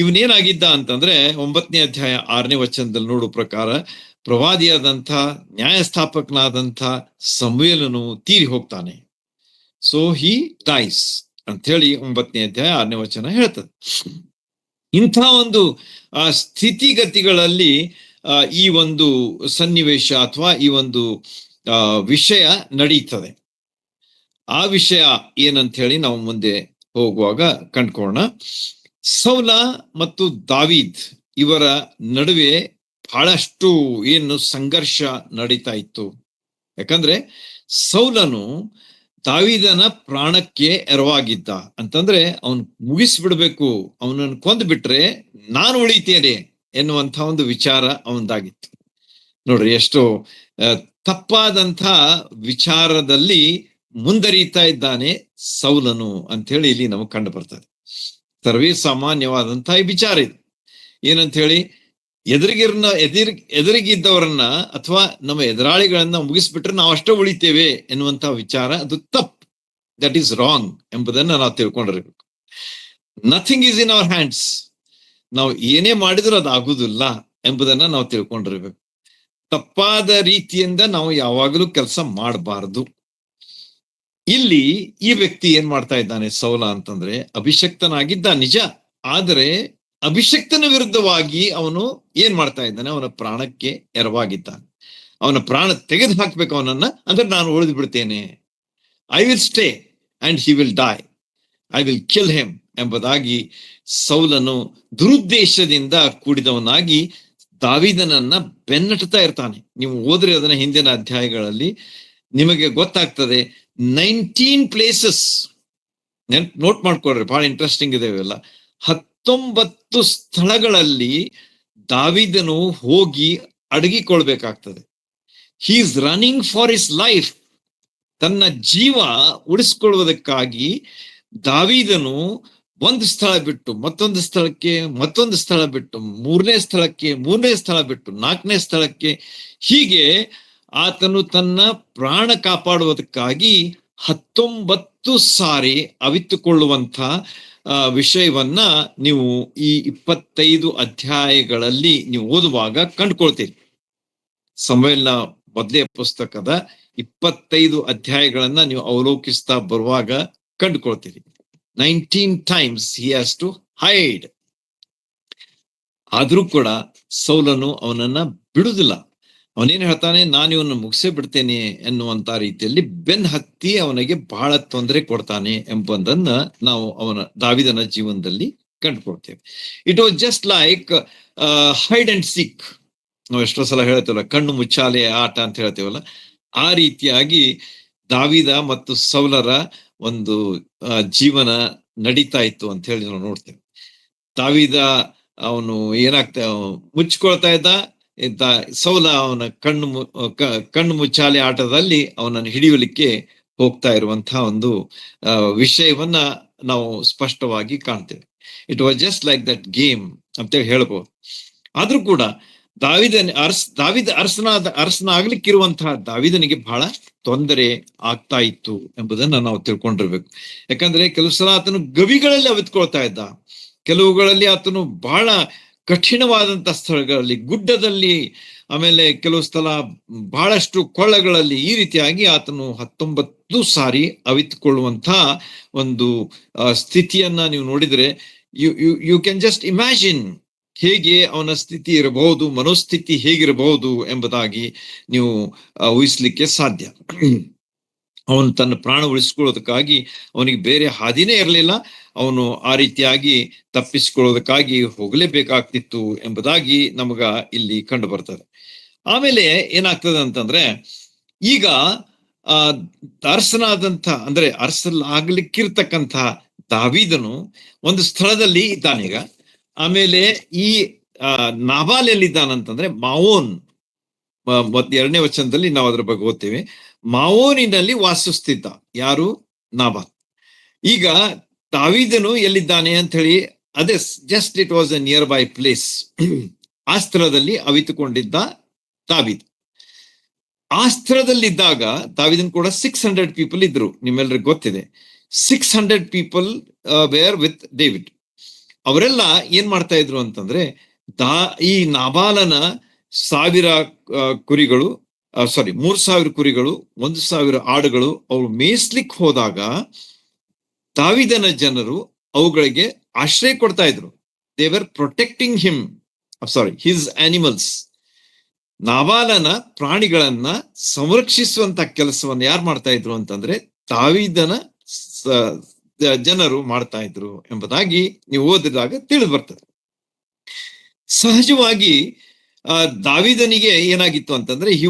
ಇವನೇನಾಗಿದ್ದ ಅಂತಂದ್ರೆ 9ನೇ ಅಧ್ಯಾಯ 6ನೇ ವಚನದಲ್ಲಿ ನೋಡುವ ಪ್ರಕಾರ ಪ್ರವಾದಿಯಾದಂಥ ನ್ಯಾಯಸ್ಥಾಪಕನಾದಂಥ ಸಮುವೇಲನು ತೀರಿ ಹೋಗ್ತಾನೆ. ಸೊ ಹಿ ಡೈಸ್ ಅಂತ ಹೇಳಿ 9ನೇ ಅಧ್ಯಾಯ 6ನೇ ವಚನ ಹೇಳ್ತದೆ. ಇಂಥ ಒಂದು ಸ್ಥಿತಿಗತಿಗಳಲ್ಲಿ ಈ ಒಂದು ಸನ್ನಿವೇಶ ಅಥವಾ ಈ ಒಂದು ವಿಷಯ ನಡೀತದೆ. ಆ ವಿಷಯ ಏನಂತ ಹೇಳಿ ನಾವು ಮುಂದೆ ಹೋಗುವಾಗ ಕಂಡ್ಕೊಳ್ಳೋಣ. ಸೌಲ ಮತ್ತು ದಾವೀದ್ ಇವರ ನಡುವೆ ಬಹಳಷ್ಟು ಏನು ಸಂಘರ್ಷ ನಡೀತಾ ಇತ್ತು. ಯಾಕಂದ್ರೆ ಸೌಲನು ದಾವೀದನ ಪ್ರಾಣಕ್ಕೆ ಎರವಾಗಿದ್ದ. ಅಂತಂದ್ರೆ ಅವನ್ ಮುಗಿಸ್ಬಿಡ್ಬೇಕು, ಅವನನ್ನು ಕೊಂದು ಬಿಟ್ರೆ ನಾನು ಉಳಿತೇನೆ ಎನ್ನುವಂತ ಒಂದು ವಿಚಾರ ಅವನದಾಗಿತ್ತು. ನೋಡ್ರಿ, ಎಷ್ಟು ತಪ್ಪಾದಂಥ ವಿಚಾರದಲ್ಲಿ ಮುಂದರಿತಾ ಇದ್ದಾನೆ ಸೌಲನು ಅಂತ ಹೇಳಿ ಇಲ್ಲಿ ನಮಗೆ ಕಂಡು ಬರ್ತದೆ. ಸರ್ವೇ ಸಾಮಾನ್ಯವಾದಂತಹ ಈ ವಿಚಾರ ಇದು. ಏನಂತ ಹೇಳಿ, ಎದುರಿಗಿದ್ದವರನ್ನ ಅಥವಾ ನಮ್ಮ ಎದುರಾಳಿಗಳನ್ನ ಮುಗಿಸ್ಬಿಟ್ರೆ ನಾವು ಅಷ್ಟೇ ಉಳಿತೇವೆ ಎನ್ನುವಂತಹ ವಿಚಾರ, ಅದು ತಪ್ಪು. ದಟ್ ಈಸ್ ರಾಂಗ್ ಎಂಬುದನ್ನ ನಾವು ತಿಳ್ಕೊಂಡಿರ್ಬೇಕು. Nothing is in our hands. ನಾವು ಏನೇ ಮಾಡಿದ್ರು ಅದು ಆಗುದಿಲ್ಲ ಎಂಬುದನ್ನ ನಾವು ತಿಳ್ಕೊಂಡಿರ್ಬೇಕು. ತಪ್ಪಾದ ರೀತಿಯಿಂದ ನಾವು ಯಾವಾಗಲೂ ಕೆಲಸ ಮಾಡಬಾರದು. ಇಲ್ಲಿ ಈ ವ್ಯಕ್ತಿ ಏನ್ ಮಾಡ್ತಾ ಇದ್ದಾನೆ ಸೌಲ ಅಂತಂದ್ರೆ, ಅಭಿಷಕ್ತನಾಗಿದ್ದ ನಿಜ, ಆದರೆ ಅಭಿಷಕ್ತನ ವಿರುದ್ಧವಾಗಿ ಅವನು ಏನ್ ಮಾಡ್ತಾ ಇದ್ದಾನೆ, ಅವನ ಪ್ರಾಣಕ್ಕೆ ಎರವಾಗಿದ್ದಾನೆ. ಅವನ ಪ್ರಾಣ ತೆಗೆದು ಹಾಕ್ಬೇಕು ಅವನನ್ನ, ಅಂದ್ರೆ ನಾನು ಉಳಿದು ಬಿಡ್ತೇನೆ. I will stay and he will die, I will kill him ಎಂಬುದಾಗಿ ಸೌಲನು ದುರುದ್ದೇಶದಿಂದ ಕೂಡಿದವನಾಗಿ ದಾವೀದನನ್ನ ಬೆನ್ನಟ್ಟುತ್ತಾ ಇರ್ತಾನೆ. ನೀವು ಓದ್ರಿ ಅದನ್ನ ಹಿಂದಿನ ಅಧ್ಯಾಯಗಳಲ್ಲಿ ನಿಮಗೆ ಗೊತ್ತಾಗ್ತದೆ. 19 ಪ್ಲೇಸಸ್ ನೋಟ್ ಮಾಡ್ಕೊಡ್ರಿ, ಬಹಳ ಇಂಟ್ರೆಸ್ಟಿಂಗ್ ಇದೆ ಇವೆಲ್ಲ. 19 ಸ್ಥಳಗಳಲ್ಲಿ ದಾವೀದನು ಹೋಗಿ ಅಡಗಿಕೊಳ್ಬೇಕಾಗ್ತದೆ. He is running for his life. ತನ್ನ ಜೀವ ಉಳಿಸ್ಕೊಳ್ಳುವುದಕ್ಕಾಗಿ ದಾವೀದನು ಒಂದು ಸ್ಥಳ ಬಿಟ್ಟು ಮತ್ತೊಂದು ಸ್ಥಳಕ್ಕೆ, ಮತ್ತೊಂದು ಸ್ಥಳ ಬಿಟ್ಟು ಮೂರನೇ ಸ್ಥಳಕ್ಕೆ, ಮೂರನೇ ಸ್ಥಳ ಬಿಟ್ಟು ನಾಲ್ಕನೇ ಸ್ಥಳಕ್ಕೆ, ಹೀಗೆ ಆತನು ತನ್ನ ಪ್ರಾಣ ಕಾಪಾಡುವುದಕ್ಕಾಗಿ 19 ಸಾರಿ ಅವಿತುಕೊಳ್ಳುವಂತ ವಿಷಯವನ್ನ ನೀವು ಈ 25 ಅಧ್ಯಾಯಗಳಲ್ಲಿ ನೀವು ಓದುವಾಗ ಕಂಡುಕೊಳ್ತೀರಿ. ಸಮುವೇಲನ ಮೊದಲೇ ಪುಸ್ತಕದ 25 ಅಧ್ಯಾಯಗಳನ್ನ ನೀವು ಅವಲೋಕಿಸ್ತಾ ಬರುವಾಗ ಕಂಡುಕೊಳ್ತೀರಿ. 19 times he has to hide. ಆದ್ರೂ ಕೂಡ ಸೌಲನು ಅವನನ್ನ ಬಿಡುದಿಲ್ಲ. ಅವನೇನ್ ಹೇಳ್ತಾನೆ, ನಾನು ಇವನ್ನ ಮುಗಿಸೇ ಬಿಡ್ತೇನೆ ಎನ್ನುವಂತ ರೀತಿಯಲ್ಲಿ ಬೆನ್ ಹತ್ತಿ ಅವನಿಗೆ ಬಹಳ ತೊಂದರೆ ಕೊಡ್ತಾನೆ ಎಂಬುದನ್ನ ನಾವು ದಾವೀದನ ಜೀವನದಲ್ಲಿ ಕಂಡುಕೊಳ್ತೇವೆ. It was just like hide and seek. ನಾವು ಎಷ್ಟೋ ಸಲ ಹೇಳ್ತೇವಲ್ಲ, ಕಣ್ಣು ಮುಚ್ಚಾಲೆ ಆಟ ಅಂತ ಹೇಳ್ತೇವಲ್ಲ, ಆ ರೀತಿಯಾಗಿ ದಾವೀದ ಮತ್ತು ಸೌಲರ ಒಂದು ಜೀವನ ನಡೀತಾ ಇತ್ತು ಅಂತ ಹೇಳಿ ನಾವು ನೋಡ್ತೇವೆ. ದಾವೀದ ಅವನು ಏನಾಗ್ತಾ ಮುಚ್ಕೊಳ್ತಾ ಇದ್ದ, ಸೌಲ ಅವನ ಕಣ್ಣು ಮುಚ್ಚಾಲೆ ಆಟದಲ್ಲಿ ಅವನನ್ನು ಹಿಡಿಯಲಿಕ್ಕೆ ಹೋಗ್ತಾ ಇರುವಂತಹ ಒಂದು ವಿಷಯವನ್ನ ನಾವು ಸ್ಪಷ್ಟವಾಗಿ ಕಾಣ್ತೇವೆ. It was just like that game ಅಂತೇಳಿ ಹೇಳ್ಬೋದು. ಆದ್ರೂ ಕೂಡ ದಾವೀದ ಅರಸನಾಗ್ಲಿಕ್ಕಿರುವಂತಹ ದಾವೀದನಿಗೆ ಬಹಳ ತೊಂದರೆ ಆಗ್ತಾ ಇತ್ತು ಎಂಬುದನ್ನ ನಾವು ತಿಳ್ಕೊಂಡಿರ್ಬೇಕು. ಯಾಕಂದ್ರೆ ಕೆಲವು ಸಲ ಆತನು ಗವಿಗಳಲ್ಲಿ ಅವಿತ್ಕೊಳ್ತಾ ಇದ್ದ, ಕೆಲವುಗಳಲ್ಲಿ ಆತನು ಬಹಳ ಕಠಿಣವಾದಂತ ಸ್ಥಳಗಳಲ್ಲಿ, ಗುಡ್ಡದಲ್ಲಿ, ಆಮೇಲೆ ಕೆಲವು ಸ್ಥಳ ಬಹಳಷ್ಟು ಕೊಳ್ಳಗಳಲ್ಲಿ, ಈ ರೀತಿಯಾಗಿ ಆತನು 19 ಸಾರಿ ಅವಿತುಕೊಳ್ಳುವಂತಹ ಒಂದು ಸ್ಥಿತಿಯನ್ನ ನೀವು ನೋಡಿದ್ರೆ ಯು ಕ್ಯಾನ್ ಜಸ್ಟ್ ಇಮ್ಯಾಜಿನ್ ಹೇಗೆ ಅವನ ಸ್ಥಿತಿ ಇರಬಹುದು, ಮನೋಸ್ಥಿತಿ ಹೇಗಿರಬಹುದು ಎಂಬುದಾಗಿ ನೀವು ಊಹಿಸ್ಲಿಕ್ಕೆ ಸಾಧ್ಯ. ಅವನು ತನ್ನ ಪ್ರಾಣ ಉಳಿಸ್ಕೊಳ್ಳೋದಕ್ಕಾಗಿ ಅವನಿಗೆ ಬೇರೆ ಹಾದಿನೇ ಇರಲಿಲ್ಲ. ಅವನು ಆ ರೀತಿಯಾಗಿ ತಪ್ಪಿಸಿಕೊಳ್ಳೋದಕ್ಕಾಗಿ ಹೋಗಲೇಬೇಕಾಗ್ತಿತ್ತು ಎಂಬುದಾಗಿ ನಮಗ ಇಲ್ಲಿ ಕಂಡು ಬರ್ತದೆ. ಆಮೇಲೆ ಏನಾಗ್ತದೆ ಅಂತಂದ್ರೆ, ಈಗ ಅರಸನಾದಂಥ ಅಂದ್ರೆ ಅರಸಲಾಗ್ಲಿಕ್ಕಿರ್ತಕ್ಕಂಥ ದಾವೀದನು ಒಂದು ಸ್ಥಳದಲ್ಲಿ ಇದ್ದಾನೀಗ. ಆಮೇಲೆ ಈ ನಾಬಾಲ್ ಎಲ್ಲಿದ್ದಾನಂತಂದ್ರೆ ಮಾವೋನ್, 2ನೇ ವಚನದಲ್ಲಿ ನಾವು ಅದ್ರ ಬಗ್ಗೆ ಓದ್ತೇವೆ. ಮಾವೋನಿನಲ್ಲಿ ವಾಸಿಸ್ತಿದ್ದ. ಯಾರು? ನಾಬಾಲ್. ಈಗ ದಾವೀದನು ಎಲ್ಲಿದ್ದಾನೆ ಅಂತ ಹೇಳಿ, ಅದೇ just it was A near by place. ಆ ಸ್ಥಳದಲ್ಲಿ ಅವಿತುಕೊಂಡಿದ್ದ ದಾವೀದ್. ಆ ಸ್ಥಳದಲ್ಲಿದ್ದಾಗ ದಾವೀದನ್ ಕೂಡ 600 ಪೀಪಲ್ ಇದ್ರು. ನಿಮ್ಮೆಲ್ಲರಿಗೂ ಗೊತ್ತಿದೆ, 600 ಪೀಪಲ್ ವೇರ್ ವಿತ್ ಡೇವಿಡ್. ಅವರೆಲ್ಲ ಏನ್ ಮಾಡ್ತಾ ಇದ್ರು ಅಂತಂದ್ರೆ, ಈ ನಾಬಾಲನ 1000 ಕುರಿಗಳು, 3000 ಕುರಿಗಳು, 1000 ಆಡುಗಳು ಅವ್ರು ಮೇಯಿಸ್ಲಿಕ್ಕೆ ಹೋದಾಗ ದಾವೀದನ ಜನರು ಅವುಗಳಿಗೆ ಆಶ್ರಯ ಕೊಡ್ತಾ ಇದ್ರು. They were protecting his animals. ನಾಬಾಲನ ಪ್ರಾಣಿಗಳನ್ನ ಸಂರಕ್ಷಿಸುವಂತ ಕೆಲಸವನ್ನು ಯಾರು ಮಾಡ್ತಾ ಇದ್ರು ಅಂತಂದ್ರೆ ದಾವೀದನ ಜನರು ಮಾಡ್ತಾ ಇದ್ರು ಎಂಬುದಾಗಿ ನೀವು ಓದಿದಾಗ ತಿಳಿದು ಬರ್ತದೆ. ಸಹಜವಾಗಿ ದಾವಿದನಿಗೆ ಏನಾಗಿತ್ತು ಅಂತಂದ್ರೆ ಹಿ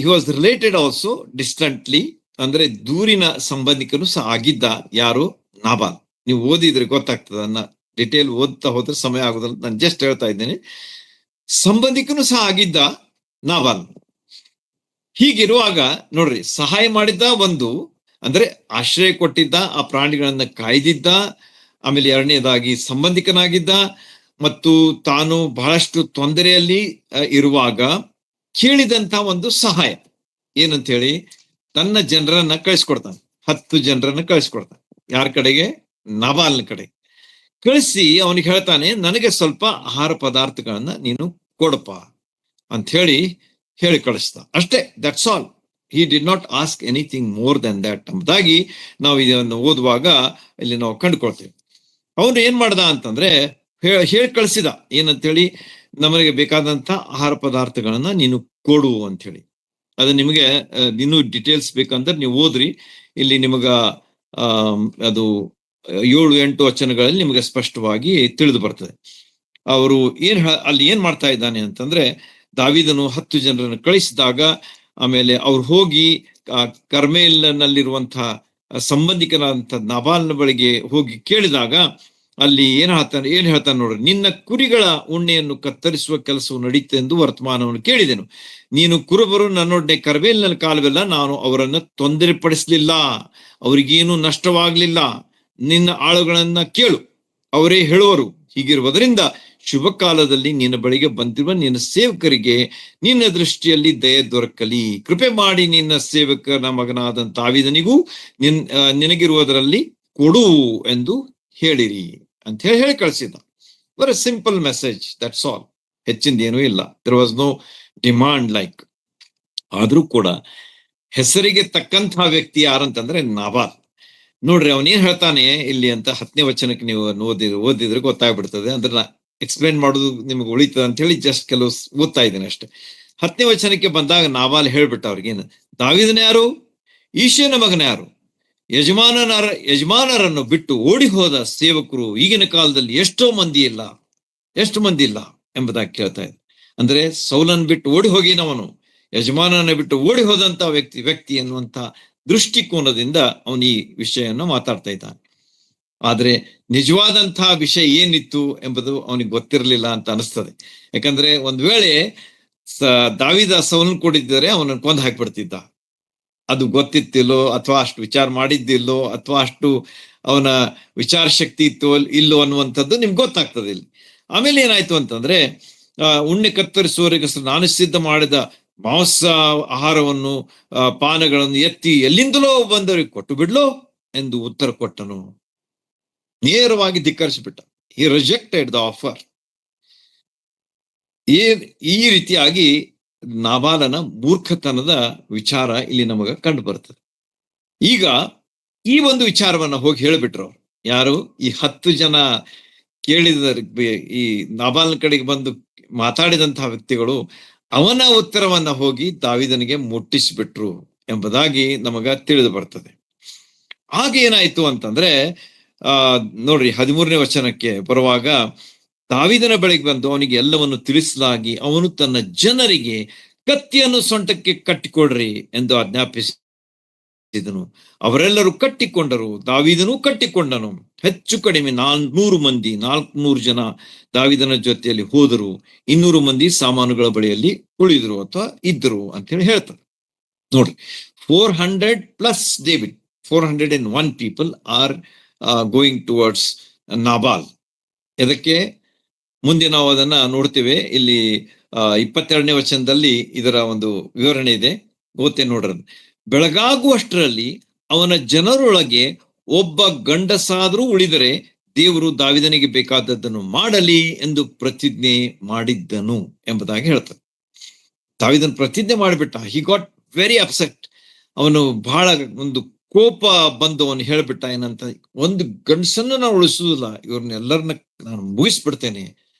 ವಾಸ್ ರಿಲೇಟೆಡ್ ಆಲ್ಸೋ ಡಿಸ್ಟೆಂಟ್ಲಿ, ಅಂದ್ರೆ ದೂರಿನ ಸಂಬಂಧಿಕನು ಸಹ ಆಗಿದ್ದ. ಯಾರು? ನಾಬಾಲ್. ನೀವು ಓದಿದ್ರೆ ಗೊತ್ತಾಗ್ತದೆ. ನನ್ನ ಡಿಟೇಲ್ ಓದ್ತಾ ಹೋದ್ರೆ ಸಮಯ ಆಗೋದಲ್ಲ, ನಾನು ಜಸ್ಟ್ ಹೇಳ್ತಾ ಇದ್ದೇನೆ. ಸಂಬಂಧಿಕನು ಸಹ ಆಗಿದ್ದ ನಾಬಾಲ್. ಹೀಗಿರುವಾಗ ನೋಡ್ರಿ, ಸಹಾಯ ಮಾಡಿದ್ದ ಒಂದು, ಅಂದ್ರೆ ಆಶ್ರಯ ಕೊಟ್ಟಿದ್ದ, ಆ ಪ್ರಾಣಿಗಳನ್ನ ಕಾಯ್ದಿದ್ದ, ಆಮೇಲೆ ಎರಡನೇದಾಗಿ ಸಂಬಂಧಿಕನಾಗಿದ್ದ, ಮತ್ತು ತಾನು ಬಹಳಷ್ಟು ತೊಂದರೆಯಲ್ಲಿ ಇರುವಾಗ ಕೇಳಿದಂತ ಒಂದು ಸಹಾಯ ಏನಂತ ಹೇಳಿ, ತನ್ನ ಜನರನ್ನ ಕಳಿಸ್ಕೊಡ್ತಾನೆ. 10 ಜನರನ್ನ ಕಳಿಸ್ಕೊಡ್ತಾನೆ. ಯಾರ ಕಡೆಗೆ? ನಾಬಾಲ್ನ ಕಡೆ ಕಳಿಸಿ ಅವನಿಗೆ ಹೇಳ್ತಾನೆ, ನನಗೆ ಸ್ವಲ್ಪ ಆಹಾರ ಪದಾರ್ಥಗಳನ್ನ ನೀನು ಕೊಡಪ್ಪ ಅಂತ ಹೇಳಿ ಕಳಿಸ್ತಾ. ಅಷ್ಟೇ, that's all. He did not ask anything more than that ಎಂಬುದಾಗಿ ನಾವು ಇದನ್ನು ಓದುವಾಗ ಇಲ್ಲಿ ನಾವು ಕಂಡುಕೊಳ್ತೇವೆ. ಅವನು ಏನ್ ಮಾಡ್ದ ಅಂತಂದ್ರೆ ಹೇಳಿ ಕಳಿಸಿದ ಏನಂತೇಳಿ, ನಮಗೆ ಬೇಕಾದಂತ ಆಹಾರ ಪದಾರ್ಥಗಳನ್ನ ನೀನು ಕೊಡು ಅಂತ ಹೇಳಿ. ಅದು ನಿಮಗೆ ಇನ್ನೂ ಡೀಟೇಲ್ಸ್ ಬೇಕಂದ್ರೆ ನೀವು ಓದ್ರಿ. ಇಲ್ಲಿ ನಿಮಗ ಅದು 7-8 ವಚನಗಳಲ್ಲಿ ನಿಮಗೆ ಸ್ಪಷ್ಟವಾಗಿ ತಿಳಿದು ಬರ್ತದೆ. ಅವರು ಅಲ್ಲಿ ಏನ್ ಮಾಡ್ತಾ ಇದ್ದಾನೆ ಅಂತಂದ್ರೆ, ದಾವೀದನು 10 ಜನರನ್ನು ಕಳಿಸಿದಾಗ, ಆಮೇಲೆ ಅವ್ರು ಹೋಗಿ ಕರ್ಮೇಲ್ನಲ್ಲಿರುವಂತಹ ಸಂಬಂಧಿಕನಾದಂಥ ನಾಬಾಲ್ನ ಬಳಿಗೆ ಹೋಗಿ ಕೇಳಿದಾಗ ಅಲ್ಲಿ ಏನ್ ಹೇಳ್ತಾನೆ ನೋಡ್ರಿ, ನಿನ್ನ ಕುರಿಗಳ ಉಣ್ಣೆಯನ್ನು ಕತ್ತರಿಸುವ ಕೆಲಸವು ನಡೀತೆ ಎಂದು ವರ್ತಮಾನವನ್ನು ಕೇಳಿದೆನು. ನೀನು ಕುರುಬರು ನನ್ನೊಡನೆ ಕರ್ಮೇಲ್ನಲ್ಲಿ ಕಾಲವೆಲ್ಲ ನಾನು ಅವರನ್ನ ತೊಂದರೆ ಪಡಿಸ್ಲಿಲ್ಲ, ಅವ್ರಿಗೇನು ನಷ್ಟವಾಗ್ಲಿಲ್ಲ. ನಿನ್ನ ಆಳುಗಳನ್ನ ಕೇಳು, ಅವರೇ ಹೇಳುವರು. ಹೀಗಿರುವುದರಿಂದ ಶುಭ ಕಾಲದಲ್ಲಿ ನಿನ್ನ ಬಳಿಗೆ ಬಂದಿರುವ ನಿನ್ನ ಸೇವಕರಿಗೆ ನಿನ್ನ ದೃಷ್ಟಿಯಲ್ಲಿ ದಯೆ ದೊರಕಲಿ. ಕೃಪೆ ಮಾಡಿ ನಿನ್ನ ಸೇವಕನ ಮಗನಾದಂತ ದಾವೀದನಿಗೂ ನಿನಗಿರುವುದರಲ್ಲಿ ಕೊಡು ಎಂದು ಹೇಳಿರಿ ಅಂತ ಹೇಳಿ ಕಳಿಸಿದ. Very simple message, that's all. ಹೆಚ್ಚಿಂದ ಏನೂ ಇಲ್ಲ. There was no demand like. ಆದ್ರೂ ಕೂಡ ಹೆಸರಿಗೆ ತಕ್ಕಂತಹ ವ್ಯಕ್ತಿ ಯಾರಂತಂದ್ರೆ ನಾಬಾಲ್. ನೋಡ್ರಿ, ಅವನೇನ್ ಹೇಳ್ತಾನೆ ಇಲ್ಲಿ ಅಂತ 10ನೇ ವಚನಕ್ಕೆ ನೀವು ಓದಿದ್ರೆ ಗೊತ್ತಾಗ್ಬಿಡ್ತದೆ. ಅಂದ್ರೆ ಎಕ್ಸ್ಪ್ಲೇನ್ ಮಾಡೋದು ನಿಮ್ಗೆ ಉಳಿತದ ಅಂತ ಹೇಳಿ ಜಸ್ಟ್ ಕೆಲವು ಓದ್ತಾ ಇದ್ದೇನೆ ಅಷ್ಟೇ. 10ನೇ ವಚನಕ್ಕೆ ಬಂದಾಗ ನಾಬಾಲ್ ಹೇಳ್ಬಿಟ್ಟ ಅವ್ರಿಗೇನು, ದಾವೀದನ ಯಾರು? ಈಶನ ಮಗನ ಯಾರು? ಯಜಮಾನರನ್ನು ಬಿಟ್ಟು ಓಡಿ ಹೋದ ಸೇವಕರು ಈಗಿನ ಕಾಲದಲ್ಲಿ ಎಷ್ಟು ಮಂದಿ ಇಲ್ಲ ಎಂಬುದಾಗಿ ಕೇಳ್ತಾ ಇದೆ. ಅಂದ್ರೆ ಸೌಲನ್ ಬಿಟ್ಟು ಓಡಿ ಹೋಗಿನವನು, ಯಜಮಾನನ ಬಿಟ್ಟು ಓಡಿ ಹೋದಂತ ವ್ಯಕ್ತಿ ಎನ್ನುವಂತ ದೃಷ್ಟಿಕೋನದಿಂದ ಅವನು ಈ ವಿಷಯವನ್ನು ಮಾತಾಡ್ತಾ ಇದ್ದಾನೆ. ಆದ್ರೆ ನಿಜವಾದಂತಹ ವಿಷಯ ಏನಿತ್ತು ಎಂಬುದು ಅವನಿಗೆ ಗೊತ್ತಿರಲಿಲ್ಲ ಅಂತ ಅನಿಸ್ತದೆ. ಯಾಕಂದ್ರೆ ಒಂದ್ ವೇಳೆ ದಾವೀದ ಸೌಲನ್ ಕೊಡಿದ್ದರೆ ಅವನನ್ನು ಕೊಂದು ಹಾಕ್ಬಿಡ್ತಿದ್ದ. ಅದು ಗೊತ್ತಿತ್ತಿಲ್ಲೋ, ಅಥವಾ ಅಷ್ಟು ವಿಚಾರ ಮಾಡಿದ್ದಿಲ್ಲೋ, ಅಥವಾ ಅಷ್ಟು ಅವನ ವಿಚಾರ ಶಕ್ತಿ ಇತ್ತು ಇಲ್ಲೋ ಅನ್ನುವಂಥದ್ದು ನಿಮ್ಗೆ ಗೊತ್ತಾಗ್ತದೆ ಇಲ್ಲಿ. ಆಮೇಲೆ ಏನಾಯ್ತು ಅಂತಂದ್ರೆ, ಉಣ್ಣೆ ಕತ್ತರಿಸುವವರೆಗೆ ನಾನು ಸಿದ್ಧ ಮಾಡಿದ ಮಾಂಸ ಆಹಾರವನ್ನು ಪಾನಗಳನ್ನು ಎತ್ತಿ ಎಲ್ಲಿಂದಲೋ ಬಂದವರಿಗೆ ಕೊಟ್ಟು ಬಿಡ್ಲೋ ಎಂದು ಉತ್ತರ ಕೊಟ್ಟನು. ನೇರವಾಗಿ ಧಿಕ್ಕರಿಸಿಬಿಟ್ಟ. ಹಿ ರಿಜೆಕ್ಟೆಡ್ ದ ಆಫರ್. ಈ ರೀತಿಯಾಗಿ ನಾಬಾಲನ ಮೂರ್ಖತನದ ವಿಚಾರ ಇಲ್ಲಿ ನಮಗ ಕಂಡು ಬರ್ತದೆ. ಈಗ ಈ ಒಂದು ವಿಚಾರವನ್ನ ಹೋಗಿ ಹೇಳಿಬಿಟ್ರು ಅವ್ರು. ಯಾರು? ಈ 10 ಜನ ಕೇಳಿದ ಈ ನಾಬಾಲನ ಕಡೆಗೆ ಬಂದು ಮಾತಾಡಿದಂತಹ ವ್ಯಕ್ತಿಗಳು ಅವನ ಉತ್ತರವನ್ನ ಹೋಗಿ ದಾವೀದನಿಗೆ ಮುಟ್ಟಿಸಿಬಿಟ್ರು ಎಂಬುದಾಗಿ ನಮಗ ತಿಳಿದು ಬರ್ತದೆ. ಆಗ ಏನಾಯ್ತು ಅಂತಂದ್ರೆ, ನೋಡ್ರಿ 13ನೇ ವಚನಕ್ಕೆ ಬರುವಾಗ, ದಾವೀದನ ಬಳಿಗೆ ಬಂದು ಅವನಿಗೆ ಎಲ್ಲವನ್ನು ತಿಳಿಸಲಾಗಿ ಅವನು ತನ್ನ ಜನರಿಗೆ ಕತ್ತಿಯನ್ನು ಸೊಂಟಕ್ಕೆ ಕಟ್ಟಿಕೊಡ್ರಿ ಎಂದು ಆಜ್ಞಾಪಿಸಿದನು. ಅವರೆಲ್ಲರೂ ಕಟ್ಟಿಕೊಂಡರು, ದಾವೀದನು ಕಟ್ಟಿಕೊಂಡನು. ಹೆಚ್ಚು ಕಡಿಮೆ 400 ಜನ ದಾವೀದನ ಜೊತೆಯಲ್ಲಿ ಹೋದರು. 200 ಮಂದಿ ಸಾಮಾನುಗಳ ಬಳಿಯಲ್ಲಿ ಉಳಿದ್ರು ಅಥವಾ ಇದ್ರು ಅಂತ ಹೇಳಿ ಹೇಳ್ತಾರೆ. ನೋಡ್ರಿ, 400 plus David, 401 people are going towards Nabal. ಇದಕ್ಕೆ ಮುಂದೆ ನಾವು ಅದನ್ನ ನೋಡ್ತೇವೆ. ಇಲ್ಲಿ 22ನೇ ವಚನದಲ್ಲಿ ಇದರ ಒಂದು ವಿವರಣೆ ಇದೆ, ಓದ್ತೇನೆ ನೋಡ್ರಿ. ಬೆಳಗಾಗುವಷ್ಟರಲ್ಲಿ ಅವನ ಜನರೊಳಗೆ ಒಬ್ಬ ಗಂಡಸಾದರೂ ಉಳಿದರೆ ದೇವರು ದಾವೀದನಿಗೆ ಬೇಕಾದದ್ದನ್ನು ಮಾಡಲಿ ಎಂದು ಪ್ರತಿಜ್ಞೆ ಮಾಡಿದ್ದನು ಎಂಬುದಾಗಿ ಹೇಳ್ತಾರೆ. ದಾವೀದನ್ ಪ್ರತಿಜ್ಞೆ ಮಾಡಿಬಿಟ್ಟ. He got very upset. ಅವನು ಬಹಳ ಒಂದು ಕೋಪ ಬಂದು ಅವನು ಹೇಳ್ಬಿಟ್ಟ ಏನಂತ, ಒಂದು ಗಂಡಸನ್ನು ನಾನು ಉಳಿಸುವುದಿಲ್ಲ, ಇವ್ರನ್ನೆಲ್ಲರನ್ನ ನಾನು ಮುಗಿಸ್ಬಿಡ್ತೇನೆ,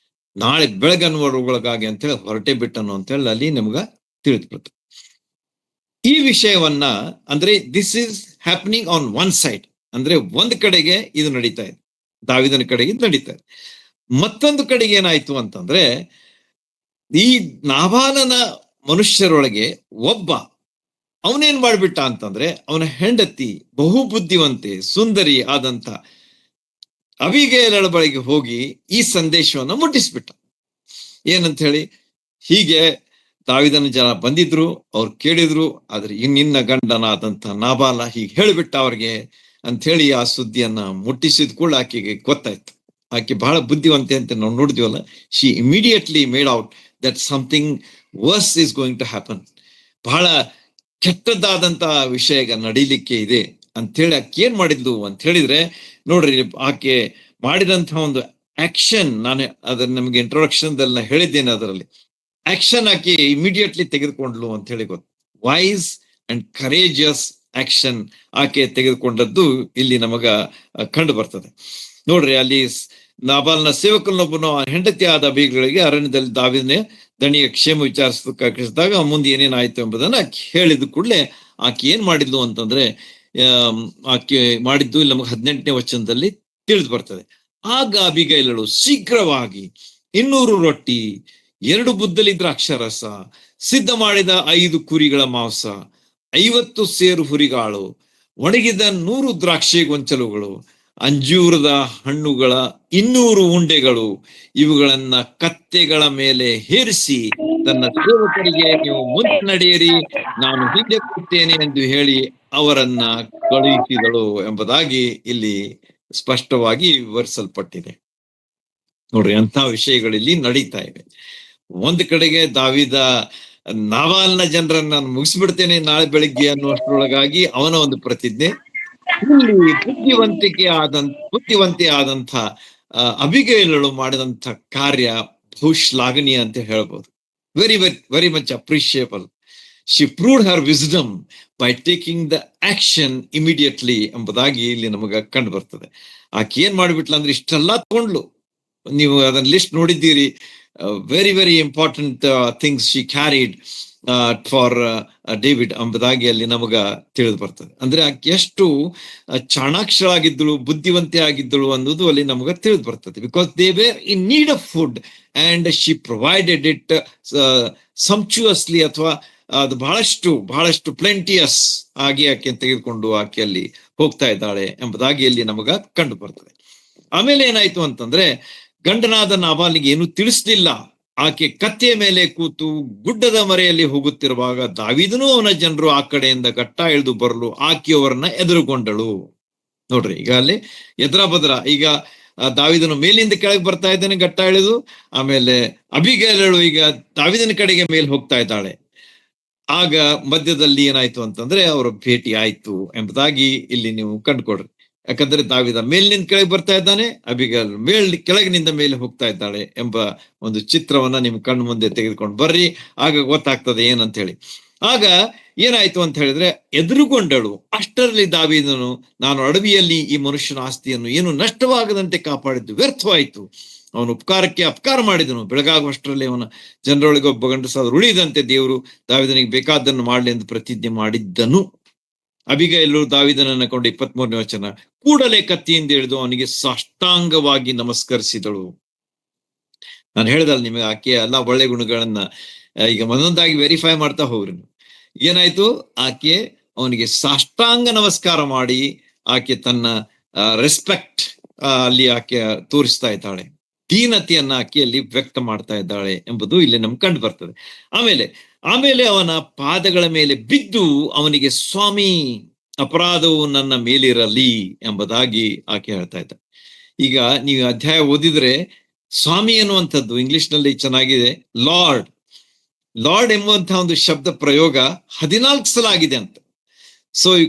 ನಾಳೆ ಬೆಳಗನ್ನುವರೊಳಗಾಗಿ ಅಂತೇಳಿ ಹೊರಟೆ ಬಿಟ್ಟನು ಅಂತೇಳಿ ಅಲ್ಲಿ ನಿಮ್ಗ ತಿಳಿದ್ಬಿಡ್ತು. ಈ ವಿಷಯವನ್ನ ಅಂದ್ರೆ this is happening on one side, ಅಂದ್ರೆ ಒಂದ್ ಕಡೆಗೆ ಇದು ನಡೀತಾ ಇದೆ, ದಾವೀದನ ಕಡೆಗೆ ಇದು ನಡೀತಾ ಇದೆ. ಮತ್ತೊಂದು ಕಡೆಗೆ ಏನಾಯ್ತು ಅಂತಂದ್ರೆ, ಈ ನಾಬಾಲನ ಮನುಷ್ಯರೊಳಗೆ ಒಬ್ಬ ಅವನೇನ್ ಮಾಡ್ಬಿಟ್ಟ ಅಂತಂದ್ರೆ ಅವನ ಹೆಂಡತಿ ಬಹು ಬುದ್ಧಿವಂತೆ ಸುಂದರಿ ಆದಂತ ಅಬಿಗೈಲಳ ಬಳಿಗೆ ಹೋಗಿ ಈ ಸಂದೇಶವನ್ನು ಮುಟ್ಟಿಸ್ಬಿಟ್ಟ. ಏನಂತ ಹೇಳಿ, ಹೀಗೆ ದಾವಿದನ ಜನ ಬಂದಿದ್ರು, ಅವ್ರು ಕೇಳಿದ್ರು, ಆದ್ರೆ ನಿನ್ನ ಗಂಡನಾದಂತ ನಾಬಾಲ ಹೀಗೆ ಹೇಳಿಬಿಟ್ಟ ಅವ್ರಿಗೆ ಅಂತ ಹೇಳಿ ಆ ಸುದ್ದಿಯನ್ನ ಮುಟ್ಟಿಸಿದ ಕೂಡ ಆಕೆಗೆ ಗೊತ್ತಾಯ್ತು. ಆಕೆ ಬಹಳ ಬುದ್ಧಿವಂತೆ ಅಂತ ನಾವು ನೋಡಿದ್ವಲ್ಲ. She immediately made out that something worse is going to happen. ಬಹಳ ಕೆಟ್ಟದ್ದಾದಂತ ವಿಷಯ ನಡೀಲಿಕ್ಕೆ ಇದೆ ಅಂತ ಹೇಳಿ ಆಕೆ ಏನ್ ಮಾಡಿದ್ಲು ಅಂತ ಹೇಳಿದ್ರೆ, ನೋಡ್ರಿ, ಆಕೆ ಮಾಡಿದಂತಹ ಒಂದು ಆಕ್ಷನ್, ನಾನು ಅದನ್ನ ನಮ್ಗೆ ಇಂಟ್ರೊಡಕ್ಷನ್ ಹೇಳಿದ್ದೇನೆ. ಅದರಲ್ಲಿ ಆಕ್ಷನ್ ಆಕೆ ಇಮಿಡಿಯೇಟ್ಲಿ ತೆಗೆದುಕೊಂಡ್ಲು ಅಂತ ಹೇಳಿ ಗೊತ್ತು. ವೈಸ್ ಅಂಡ್ ಕರೇಜಿಯಸ್ ಆಕ್ಷನ್ ಆಕೆ ತೆಗೆದುಕೊಂಡದ್ದು ಇಲ್ಲಿ ನಮಗ ಕಂಡು ಬರ್ತದೆ. ನೋಡ್ರಿ, ಅಲ್ಲಿ ನಾಬಾಲ್ನ ಸೇವಕನೊಬ್ಬನು ಹೆಂಡತಿ ಆದ ಅಬಿಗೈಲಳಿಗೆ ಅರಣ್ಯದಲ್ಲಿ ದಾವೀದನ ದಣಿಯ ಕ್ಷೇಮ ವಿಚಾರಿಸಿದಾಗ ಮುಂದೆ ಏನೇನಾಯ್ತು ಎಂಬುದನ್ನ ಆಕೆ ಹೇಳಿದ ಕೂಡಲೇ ಆಕೆ ಏನ್ ಮಾಡಿದ್ಲು ಅಂತಂದ್ರೆ, ಆಕೆ ಮಾಡಿದ್ದು ಇಲ್ಲಿ ನಮಗೆ 18ನೇ ವಚನದಲ್ಲಿ ತಿಳಿದು ಬರ್ತದೆ. ಆಗ ಅಬಿಗೈಲಳು ಶೀಘ್ರವಾಗಿ 200 ರೊಟ್ಟಿ, 2 ಬುದ್ದಲಿ ದ್ರಾಕ್ಷಾರಸ, ಸಿದ್ಧ ಮಾಡಿದ 5 ಕುರಿಗಳ ಮಾಂಸ, 50 ಸೇರು ಹುರಿಗಾಳು, ಒಣಗಿದ 100 ದ್ರಾಕ್ಷಿ ಗೊಂಚಲುಗಳು, ಅಂಜೂರದ ಹಣ್ಣುಗಳ 200 ಉಂಡೆಗಳು, ಇವುಗಳನ್ನ ಕತ್ತೆಗಳ ಮೇಲೆ ಹೇರಿಸಿ ತನ್ನ ಸೇವಕರಿಗೆ, ನೀವು ಮುಂದೆ ನಡೆಯಿರಿ, ನಾನು ಹಿಂದೆ ಕೊಡ್ತೇನೆ ಎಂದು ಹೇಳಿ ಅವರನ್ನ ಕಳುಹಿಸಿದಳು ಎಂಬುದಾಗಿ ಇಲ್ಲಿ ಸ್ಪಷ್ಟವಾಗಿ ವಿವರಿಸಲ್ಪಟ್ಟಿದೆ. ನೋಡ್ರಿ, ಅಂತ ವಿಷಯಗಳಲ್ಲಿ ನಡೀತಾ ಇವೆ. ಒಂದ್ ಕಡೆಗೆ ದಾವೀದ ನಾಬಾಲನ ಜನರನ್ನ ನಾನು ಮುಗಿಸ್ಬಿಡ್ತೇನೆ ನಾಳೆ ಬೆಳಿಗ್ಗೆ ಅನ್ನುವಷ್ಟರೊಳಗಾಗಿ ಅವನ ಒಂದು ಪ್ರತಿಜ್ಞೆ. ಇಲ್ಲಿ ಬುದ್ಧಿವಂತೆ ಆದಂತ ಅಬಿಗೈಲಳು ಮಾಡಿದಂತ ಕಾರ್ಯ ಬಹುಶ್ಲಾಘನೀಯ ಅಂತ ಹೇಳ್ಬೋದು. Very very very much appreciable. She proved Har wisdom by taking the action immediately ಎಂಬುದಾಗಿ ಇಲ್ಲಿ ನಮಗ ಕಂಡು ಬರ್ತದೆ. ಆಕೆ ಏನ್ ಮಾಡ್ಬಿಟ್ಲ ಅಂದ್ರೆ ಇಷ್ಟೆಲ್ಲಾ ತಗೊಂಡ್ಲು. ನೀವು ಅದನ್ನ ಲಿಸ್ಟ್ ನೋಡಿದ್ದೀರಿ. Very very important things she carried for David ಎಂಬುದಾಗಿ ಅಲ್ಲಿ ನಮಗ ತಿಳಿದು ಬರ್ತದೆ. ಅಂದ್ರೆ ಆಕೆ ಎಷ್ಟು ಚಾಣಾಕ್ಷಳಾಗಿದ್ದಳು, ಬುದ್ಧಿವಂತೆ ಆಗಿದ್ದಳು ಅನ್ನೋದು ಅಲ್ಲಿ ನಮಗ ತಿಳಿದು ಬರ್ತದೆ. Because they were in need of food and she provided it sumptuously, ಅಥವಾ ಅದು ಬಹಳಷ್ಟು ಪ್ಲೆಂಟಿಯಸ್ ಆಗಿ ಆಕೆ ತೆಗೆದುಕೊಂಡು ಆಕೆ ಅಲ್ಲಿ ಹೋಗ್ತಾ ಇದ್ದಾಳೆ ಎಂಬುದಾಗಿ ಅಲ್ಲಿ ನಮಗ ಕಂಡು ಬರ್ತದೆ. ಆಮೇಲೆ ಏನಾಯ್ತು ಅಂತಂದ್ರೆ, ಗಂಡನಾದ ನಾಬಾಲಿಗೆ ಏನು ತಿಳಿಸ್ಲಿಲ್ಲ. ಆಕೆ ಕತ್ತೆಯ ಮೇಲೆ ಕೂತು ಗುಡ್ಡದ ಮರೆಯಲ್ಲಿ ಹೋಗುತ್ತಿರುವಾಗ ದಾವೀದನು ಅವನ ಜನರು ಆ ಕಡೆಯಿಂದ ಗಟ್ಟ ಇಳಿದು ಬರಲು ಆಕೆಯವರನ್ನ ಎದುರುಗೊಂಡಳು. ನೋಡ್ರಿ, ಈಗ ಅಲ್ಲಿ ಎದ್ರ ಬದ್ರ, ಈಗ ದಾವೀದನು ಮೇಲಿಂದ ಕೆಳಗೆ ಬರ್ತಾ ಇದ್ದಾನೆ ಗಟ್ಟ ಇಳಿದು, ಆಮೇಲೆ ಅಬಿಗೈಲಳು ಈಗ ದಾವೀದನ ಕಡೆಗೆ ಮೇಲೆ ಹೋಗ್ತಾ ಇದ್ದಾಳೆ. ಆಗ ಮಧ್ಯದಲ್ಲಿ ಏನಾಯ್ತು ಅಂತಂದ್ರೆ ಅವರ ಭೇಟಿ ಆಯ್ತು ಎಂಬುದಾಗಿ ಇಲ್ಲಿ ನೀವು ಕಂಡುಕೊಡ್ರಿ. ಯಾಕಂದ್ರೆ ದಾವೀದ ಮೇಲಿನಿಂದ ಕೆಳಗೆ ಬರ್ತಾ ಇದ್ದಾನೆ, ಅಬಿಗೈಲ್ ಕೆಳಗಿನಿಂದ ಮೇಲೆ ಹೋಗ್ತಾ ಇದ್ದಾಳೆ ಎಂಬ ಒಂದು ಚಿತ್ರವನ್ನ ನಿಮ್ ಕಣ್ಣು ಮುಂದೆ ತೆಗೆದುಕೊಂಡು ಬರ್ರಿ, ಆಗ ಗೊತ್ತಾಗ್ತದೆ ಏನಂತ ಹೇಳಿ. ಆಗ ಏನಾಯ್ತು ಅಂತ ಹೇಳಿದ್ರೆ, ಎದುರುಗೊಂಡಳು. ಅಷ್ಟರಲ್ಲಿ ದಾವೀದನು, ನಾನು ಅಡವಿಯಲ್ಲಿ ಈ ಮನುಷ್ಯನ ಆಸ್ತಿಯನ್ನು ಏನು ನಷ್ಟವಾಗದಂತೆ ಕಾಪಾಡಿದ್ದು ವ್ಯರ್ಥವಾಯಿತು. ಅವನು ಉಪಕಾರಕ್ಕೆ ಅಪಕಾರ ಮಾಡಿದನು. ಬೆಳಗಾಗುವಷ್ಟರಲ್ಲಿ ಅವನ ಜನರೊಳಗೆ ಒಬ್ಬ ಗಂಡಸಾದರೂ ಉಳಿದಂತೆ ದೇವರು ದಾವೀದನಿಗೆ ಬೇಕಾದನ್ನು ಮಾಡಲಿ ಎಂದು ಪ್ರತಿಜ್ಞೆ ಮಾಡಿದ್ದನು. ಅಬಿಗೈಲಳು ದಾವೀದನನ್ನ ಕೊಂಡು 23ನೇ ವಚನ, ಕೂಡಲೇ ಕತ್ತಿಯಿಂದ ಹಿಡಿದು ಅವನಿಗೆ ಸಾಷ್ಟಾಂಗವಾಗಿ ನಮಸ್ಕರಿಸಿದಳು. ನಾನು ಹೇಳ್ದಲ್ಲ ನಿಮಗೆ, ಆಕೆ ಎಲ್ಲ ಒಳ್ಳೆ ಗುಣಗಳನ್ನ ಈಗ ಒಂದೊಂದಾಗಿ ವೆರಿಫೈ ಮಾಡ್ತಾ ಹೋಗ್ರಿ. ಏನಾಯ್ತು, ಆಕೆ ಅವನಿಗೆ ಸಾಷ್ಟಾಂಗ ನಮಸ್ಕಾರ ಮಾಡಿ ಆಕೆ ತನ್ನ ರೆಸ್ಪೆಕ್ಟ್ ಅಲ್ಲಿ ಆಕೆ ತೋರಿಸ್ತಾ ಇದ್ದಾಳೆ. ದೀನತೆಯನ್ನ ಆಕೆಯಲ್ಲಿ ವ್ಯಕ್ತ ಮಾಡ್ತಾ ಇದ್ದಾಳೆ ಎಂಬುದು ಇಲ್ಲಿ ನಮ್ಗೆ ಕಂಡು ಬರ್ತದೆ. ಆಮೇಲೆ ಅವನ ಪಾದಗಳ ಮೇಲೆ ಬಿದ್ದು ಅವನಿಗೆ, ಸ್ವಾಮಿ, ಅಪರಾಧವು ನನ್ನ ಮೇಲಿರಲಿ ಎಂಬುದಾಗಿ ಆಕೆ ಹೇಳ್ತಾ ಇದ್ದಾಳೆ. ಈಗ ನೀವು ಅಧ್ಯಾಯ ಓದಿದ್ರೆ ಸ್ವಾಮಿ ಎನ್ನುವಂಥದ್ದು ಇಂಗ್ಲಿಷ್ ನಲ್ಲಿ ಚೆನ್ನಾಗಿದೆ, ಲಾರ್ಡ್ ಎಂಬುವಂತಹ ಒಂದು ಶಬ್ದ ಪ್ರಯೋಗ 14 ಸಲ ಆಗಿದೆ ಅಂತ. So you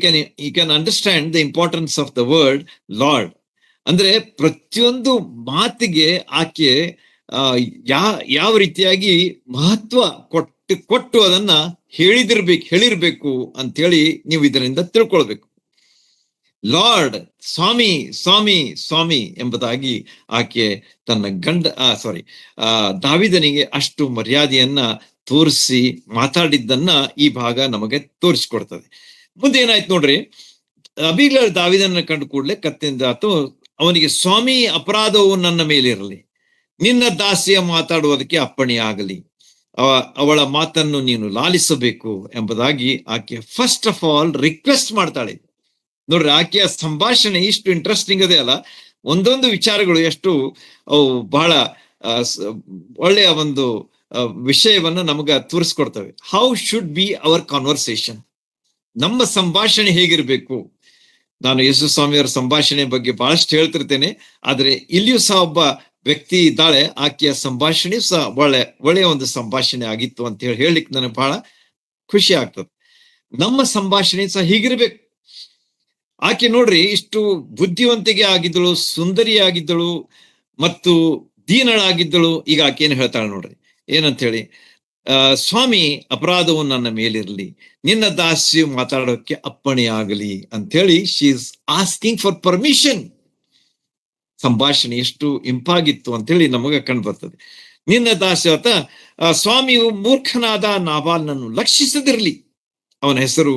can understand the importance of the word Lord. ಅಂದ್ರೆ ಪ್ರತಿಯೊಂದು ಮಾತಿಗೆ ಆಕೆ ಯಾವ ರೀತಿಯಾಗಿ ಮಹತ್ವ ಕೊಟ್ಟು ಅದನ್ನ ಹೇಳಿರ್ಬೇಕು ಅಂತ ಹೇಳಿ ನೀವು ಇದರಿಂದ ತಿಳ್ಕೊಳ್ಬೇಕು. ಲಾರ್ಡ್, ಸ್ವಾಮಿ ಸ್ವಾಮಿ ಸ್ವಾಮಿ ಎಂಬುದಾಗಿ ಆಕೆ ತನ್ನ ದಾವೀದನಿಗೆ ಅಷ್ಟು ಮರ್ಯಾದೆಯನ್ನ ತೋರಿಸಿ ಮಾತಾಡಿದ್ದನ್ನ ಈ ಭಾಗ ನಮಗೆ ತೋರಿಸ್ಕೊಡ್ತದೆ. ಮುಂದೆ ಏನಾಯ್ತು ನೋಡ್ರಿ, ಅಬಿಗೈಲ್ ದಾವೀದನ ಕಂಡು ಕೂಡಲೇ ಕತ್ತಿಯಿಂದ ಆತು, ಅವನಿಗೆ, ಸ್ವಾಮಿ, ಅಪರಾಧವು ನನ್ನ ಮೇಲಿರಲಿ, ನಿನ್ನ ದಾಸಿಯ ಮಾತಾಡುವುದಕ್ಕೆ ಅಪ್ಪಣೆ ಆಗಲಿ. ಅವಳ ಮಾತನ್ನು ನೀನು ಲಾಲಿಸಬೇಕು ಎಂಬುದಾಗಿ ಆಕೆ ಫಸ್ಟ್ ಆಫ್ ಆಲ್ ರಿಕ್ವೆಸ್ಟ್ ಮಾಡ್ತಾಳೆ. ನೋಡ್ರಿ, ಆಕೆಯ ಸಂಭಾಷಣೆ ಇಷ್ಟು ಇಂಟ್ರೆಸ್ಟಿಂಗ್ ಅದೇ ಅಲ್ಲ. ಒಂದೊಂದು ವಿಚಾರಗಳು ಎಷ್ಟು ಅವು ಬಹಳ ಒಳ್ಳೆಯ ಒಂದು ವಿಷಯವನ್ನ ನಮಗ ತೋರಿಸ್ಕೊಡ್ತವೆ. How should be our conversation, ನಮ್ಮ ಸಂಭಾಷಣೆ ಹೇಗಿರ್ಬೇಕು. ನಾನು ಯೇಸು ಸ್ವಾಮಿಯವರ ಸಂಭಾಷಣೆ ಬಗ್ಗೆ ಬಹಳಷ್ಟು ಹೇಳ್ತಿರ್ತೇನೆ, ಆದ್ರೆ ಇಲ್ಲಿಯೂ ಸಹ ಒಬ್ಬ ವ್ಯಕ್ತಿ ಇದ್ದಾಳೆ, ಆಕೆಯ ಸಂಭಾಷಣೆ ಸಹ ಒಳ್ಳೆಯ ಒಂದು ಸಂಭಾಷಣೆ ಆಗಿತ್ತು ಅಂತ ಹೇಳಲಿಕ್ಕೆ ನನಗೆ ಬಹಳ ಖುಷಿ ಆಗ್ತದೆ. ನಮ್ಮ ಸಂಭಾಷಣೆ ಸಹ ಹೀಗಿರ್ಬೇಕು. ಆಕೆ ನೋಡ್ರಿ, ಇಷ್ಟು ಬುದ್ಧಿವಂತಿಗೆ ಆಗಿದ್ದಳು, ಸುಂದರಿಯಾಗಿದ್ದಳು ಮತ್ತು ದೀನಳಾಗಿದ್ದಳು. ಈಗ ಆಕೆ ಏನ್ ಹೇಳ್ತಾಳೆ ನೋಡ್ರಿ, ಏನಂತ ಹೇಳಿ, ಸ್ವಾಮಿ, ಅಪರಾಧವು ನನ್ನ ಮೇಲಿರಲಿ, ನಿನ್ನ ದಾಸ್ಯು ಮಾತಾಡೋಕೆ ಅಪ್ಪಣೆಯಾಗಲಿ ಅಂತ ಹೇಳಿ she is asking for permission. ಸಂಭಾಷಣೆ ಎಷ್ಟು ಇಂಪಾಗಿತ್ತು ಅಂತ ಹೇಳಿ ನಮಗ ಕಂಡು ಬರ್ತದೆ. ನಿನ್ನ ದಾಸ್ಯ ಸ್ವಾಮಿಯು ಮೂರ್ಖನಾದ ನಾಬಾಲ್ನನ್ನು ಲಕ್ಷಿಸದಿರಲಿ. ಅವನ ಹೆಸರು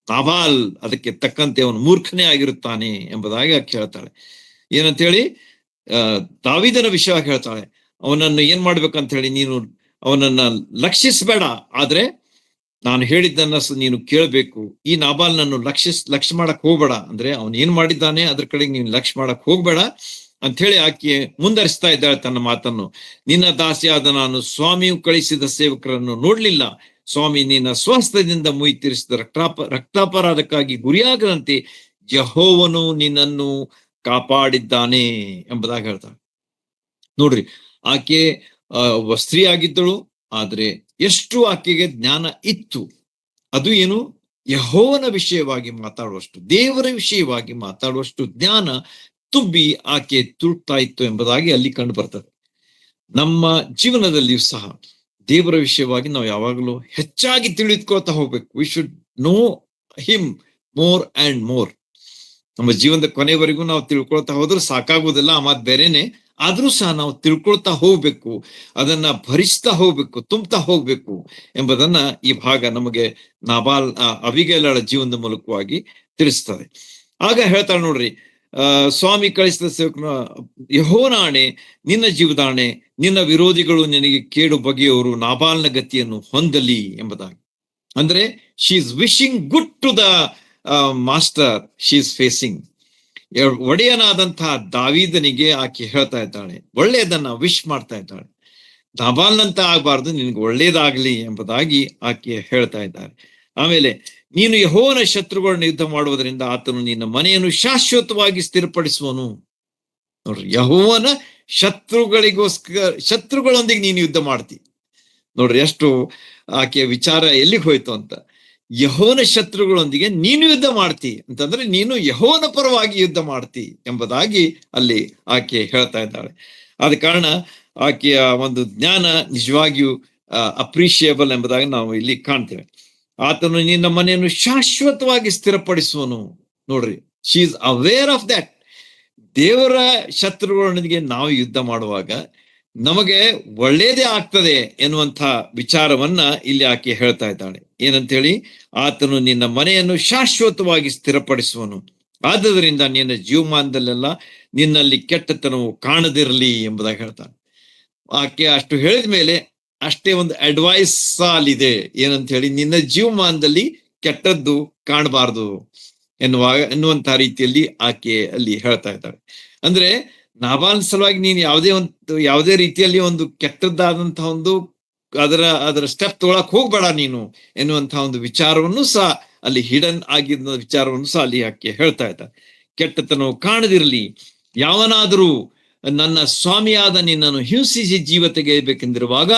ನಾಬಾಲ್, ಅದಕ್ಕೆ ತಕ್ಕಂತೆ ಅವನು ಮೂರ್ಖನೇ ಆಗಿರುತ್ತಾನೆ ಎಂಬುದಾಗಿ ಆಕೆ ಹೇಳ್ತಾಳೆ. ಏನಂತ ಹೇಳಿ, ದಾವೀದನ ವಿಷಯವಾಗಿ ಹೇಳ್ತಾಳೆ, ಅವನನ್ನು ಏನ್ ಮಾಡ್ಬೇಕಂತ ಹೇಳಿ, ನೀನು ಅವನನ್ನ ಲಕ್ಷಿಸಬೇಡ, ಆದ್ರೆ ನಾನು ಹೇಳಿದ್ದನ್ನ ನೀನು ಕೇಳಬೇಕು. ಈ ನಾಬಾಲ್ನನ್ನು ಲಕ್ಷ್ಯ ಮಾಡಕ್ ಹೋಗ್ಬೇಡ, ಅಂದ್ರೆ ಅವನು ಏನ್ ಮಾಡಿದ್ದಾನೆ ಅದ್ರ ಕಡೆಗೆ ನೀನು ಲಕ್ಷ್ಯ ಮಾಡಕ್ ಹೋಗ್ಬೇಡ ಅಂತ ಹೇಳಿ ಆಕೆ ಮುಂದರಿಸ್ತಾ ಇದ್ದಾಳೆ ತನ್ನ ಮಾತನ್ನು. ನಿನ್ನ ದಾಸಿಯಾದ ನಾನು ಸ್ವಾಮಿಯು ಕಳಿಸಿದ ಸೇವಕರನ್ನು ನೋಡ್ಲಿಲ್ಲ. ಸ್ವಾಮಿ ನಿನ್ನ ಸ್ವಸ್ಥದಿಂದ ಮುಯಿ ತೀರಿಸಿದ ರಕ್ತಾಪರಾಧಕ್ಕಾಗಿ ಗುರಿಯಾಗದಂತೆ ಯೆಹೋವನು ನಿನ್ನನ್ನು ಕಾಪಾಡಿದ್ದಾನೆ ಎಂಬುದಾಗಿ ಹೇಳ್ತಾಳೆ. ನೋಡ್ರಿ, ಆಕೆ ಒಬ್ಬ ಸ್ತ್ರೀ ಆಗಿದ್ದಳು, ಆದ್ರೆ ಎಷ್ಟು ಆಕೆಗೆ ಜ್ಞಾನ ಇತ್ತು. ಅದು ಏನು, ಯೆಹೋವನ ವಿಷಯವಾಗಿ ಮಾತಾಡುವಷ್ಟು, ದೇವರ ವಿಷಯವಾಗಿ ಮಾತಾಡುವಷ್ಟು ಜ್ಞಾನ ತುಂಬಿ ಆಕೆ ತುಳುಕ್ತಾ ಇತ್ತು ಎಂಬುದಾಗಿ ಅಲ್ಲಿ ಕಂಡು ಬರ್ತದೆ. ನಮ್ಮ ಜೀವನದಲ್ಲಿಯೂ ಸಹ ದೇವರ ವಿಷಯವಾಗಿ ನಾವು ಯಾವಾಗಲೂ ಹೆಚ್ಚಾಗಿ ತಿಳಿದುಕೊಳ್ತಾ ಹೋಗ್ಬೇಕು. We should know him more and more. ನಮ್ಮ ಜೀವನದ ಕೊನೆವರೆಗೂ ನಾವು ತಿಳ್ಕೊಳ್ತಾ ಹೋದ್ರೆ ಸಾಕಾಗುವುದಿಲ್ಲ, ಆ ಮಾತು ಬೇರೆನೆ. ಆದ್ರೂ ಸಹ ನಾವು ತಿಳ್ಕೊಳ್ತಾ ಹೋಗ್ಬೇಕು, ಅದನ್ನ ಭರಿಸ್ತಾ ಹೋಗ್ಬೇಕು, ತುಂಬ್ತಾ ಹೋಗ್ಬೇಕು ಎಂಬುದನ್ನ ಈ ಭಾಗ ನಮಗೆ ನಾಬಾಲ್ ಅಬಿಗೈಲಳ ಜೀವನದ ಮೂಲಕವಾಗಿ ತಿಳಿಸ್ತದೆ. ಆಗ ಹೇಳ್ತಾಳೆ ನೋಡ್ರಿ, ಸ್ವಾಮಿ ಕಳಿಸಿದ ಸೇವಕನ ಯೆಹೋವನಾಣೆ, ನಿನ್ನ ಜೀವದಾಣೆ, ನಿನ್ನ ವಿರೋಧಿಗಳು ನಿನಗೆ ಕೇಡು ಬಗೆಯವರು ನಾಬಾಲ್ನ ಗತಿಯನ್ನು ಹೊಂದಲಿ ಎಂಬುದಾಗಿ. ಅಂದ್ರೆ she is wishing good to the master she is facing. ಒಡೆಯನಾದಂತಹ ದಾವೀದನಿಗೆ ಆಕೆ ಹೇಳ್ತಾ ಇದ್ದಾಳೆ, ಒಳ್ಳೆಯದನ್ನ ವಿಶ್ ಮಾಡ್ತಾ ಇದ್ದಾಳೆ. ನಾಬಾಲ್ನಂತ ಆಗ್ಬಾರ್ದು, ನಿನ್ಗೆ ಒಳ್ಳೇದಾಗ್ಲಿ ಎಂಬುದಾಗಿ ಆಕೆ ಹೇಳ್ತಾ ಇದ್ದಾರೆ. ಆಮೇಲೆ, ನೀನು ಯೆಹೋವನ ಶತ್ರುಗಳನ್ನ ಯುದ್ಧ ಮಾಡುವುದರಿಂದ ಆತನು ನಿನ್ನ ಮನೆಯನ್ನು ಶಾಶ್ವತವಾಗಿ ಸ್ಥಿರಪಡಿಸುವನು. ನೋಡ್ರಿ, ಯೆಹೋವನ ಶತ್ರುಗಳೊಂದಿಗೆ ನೀನು ಯುದ್ಧ ಮಾಡ್ತಿ. ನೋಡ್ರಿ, ಎಷ್ಟು ಆಕೆಯ ವಿಚಾರ ಎಲ್ಲಿಗೆ ಹೋಯ್ತು ಅಂತ. ಯೆಹೋವನ ಶತ್ರುಗಳೊಂದಿಗೆ ನೀನು ಯುದ್ಧ ಮಾಡ್ತಿ ಅಂತಂದ್ರೆ ನೀನು ಯೆಹೋವನ ಪರವಾಗಿ ಯುದ್ಧ ಮಾಡ್ತಿ ಎಂಬುದಾಗಿ ಅಲ್ಲಿ ಆಕೆ ಹೇಳ್ತಾ ಇದ್ದಾಳೆ. ಆದ ಕಾರಣ ಆಕೆಯ ಒಂದು ಜ್ಞಾನ ನಿಜವಾಗಿಯೂ ಅಪ್ರಿಷಿಯೇಬಲ್ ಎಂಬುದಾಗಿ ನಾವು ಇಲ್ಲಿ ಕಾಣ್ತೇವೆ. ಆತನು ನಿನ್ನ ಮನೆಯನ್ನು ಶಾಶ್ವತವಾಗಿ ಸ್ಥಿರಪಡಿಸುವನು. ನೋಡ್ರಿ, she is aware of that. ದೇವರ ಶತ್ರುಗಳೊಂದಿಗೆ ನಾವು ಯುದ್ಧ ಮಾಡುವಾಗ ನಮಗೆ ಒಳ್ಳೇದೇ ಆಗ್ತದೆ ಎನ್ನುವಂಥ ವಿಚಾರವನ್ನ ಇಲ್ಲಿ ಆಕೆ ಹೇಳ್ತಾ ಇದ್ದಾಳೆ. ಏನಂತ ಹೇಳಿ, ಆತನು ನಿನ್ನ ಮನೆಯನ್ನು ಶಾಶ್ವತವಾಗಿ ಸ್ಥಿರಪಡಿಸುವನು, ಆದುದರಿಂದ ನಿನ್ನ ಜೀವಮಾನದಲ್ಲೆಲ್ಲ ನಿನ್ನಲ್ಲಿ ಕೆಟ್ಟತನವು ಕಾಣದಿರಲಿ ಎಂಬುದಾಗಿ ಹೇಳ್ತಾನೆ. ಆಕೆ ಅಷ್ಟು ಹೇಳಿದ ಮೇಲೆ ಅಷ್ಟೇ ಒಂದು ಅಡ್ವೈಸ್ ಅಲ್ಲಿದೆ. ಏನಂತ ಹೇಳಿ, ನಿನ್ನ ಜೀವಮಾನದಲ್ಲಿ ಕೆಟ್ಟದ್ದು ಕಾಣಬಾರ್ದು ಎನ್ನುವಂತ ರೀತಿಯಲ್ಲಿ ಆಕೆ ಅಲ್ಲಿ ಹೇಳ್ತಾ ಇದ್ದಾಳೆ. ಅಂದ್ರೆ ನಾಬಾಲ್ ಸಲುವಾಗಿ ನೀನು ಯಾವುದೇ ರೀತಿಯಲ್ಲಿ ಒಂದು ಕೆಟ್ಟದ್ದಾದಂತಹ ಒಂದು ಅದರ ಸ್ಟೆಪ್ ತಗೊಳಕ್ ಹೋಗ್ಬೇಡ ನೀನು ಎನ್ನುವಂತಹ ಒಂದು ವಿಚಾರವನ್ನು ಸಹ ಅಲ್ಲಿ ಹಿಡನ್ ಆಗಿದ್ದ ವಿಚಾರವನ್ನು ಸಹ ಅಲ್ಲಿ ಆಕೆ ಹೇಳ್ತಾ ಇದ್ದಾರೆ. ಕೆಟ್ಟತನವು ಕಾಣದಿರಲಿ, ಯಾವನಾದರೂ ನನ್ನ ಸ್ವಾಮಿಯಾದ ನಿನ್ನನ್ನು ಹಿಂಸಿಸಿ ಜೀವ ತೆಗೆಯಬೇಕೆಂದಿರುವಾಗ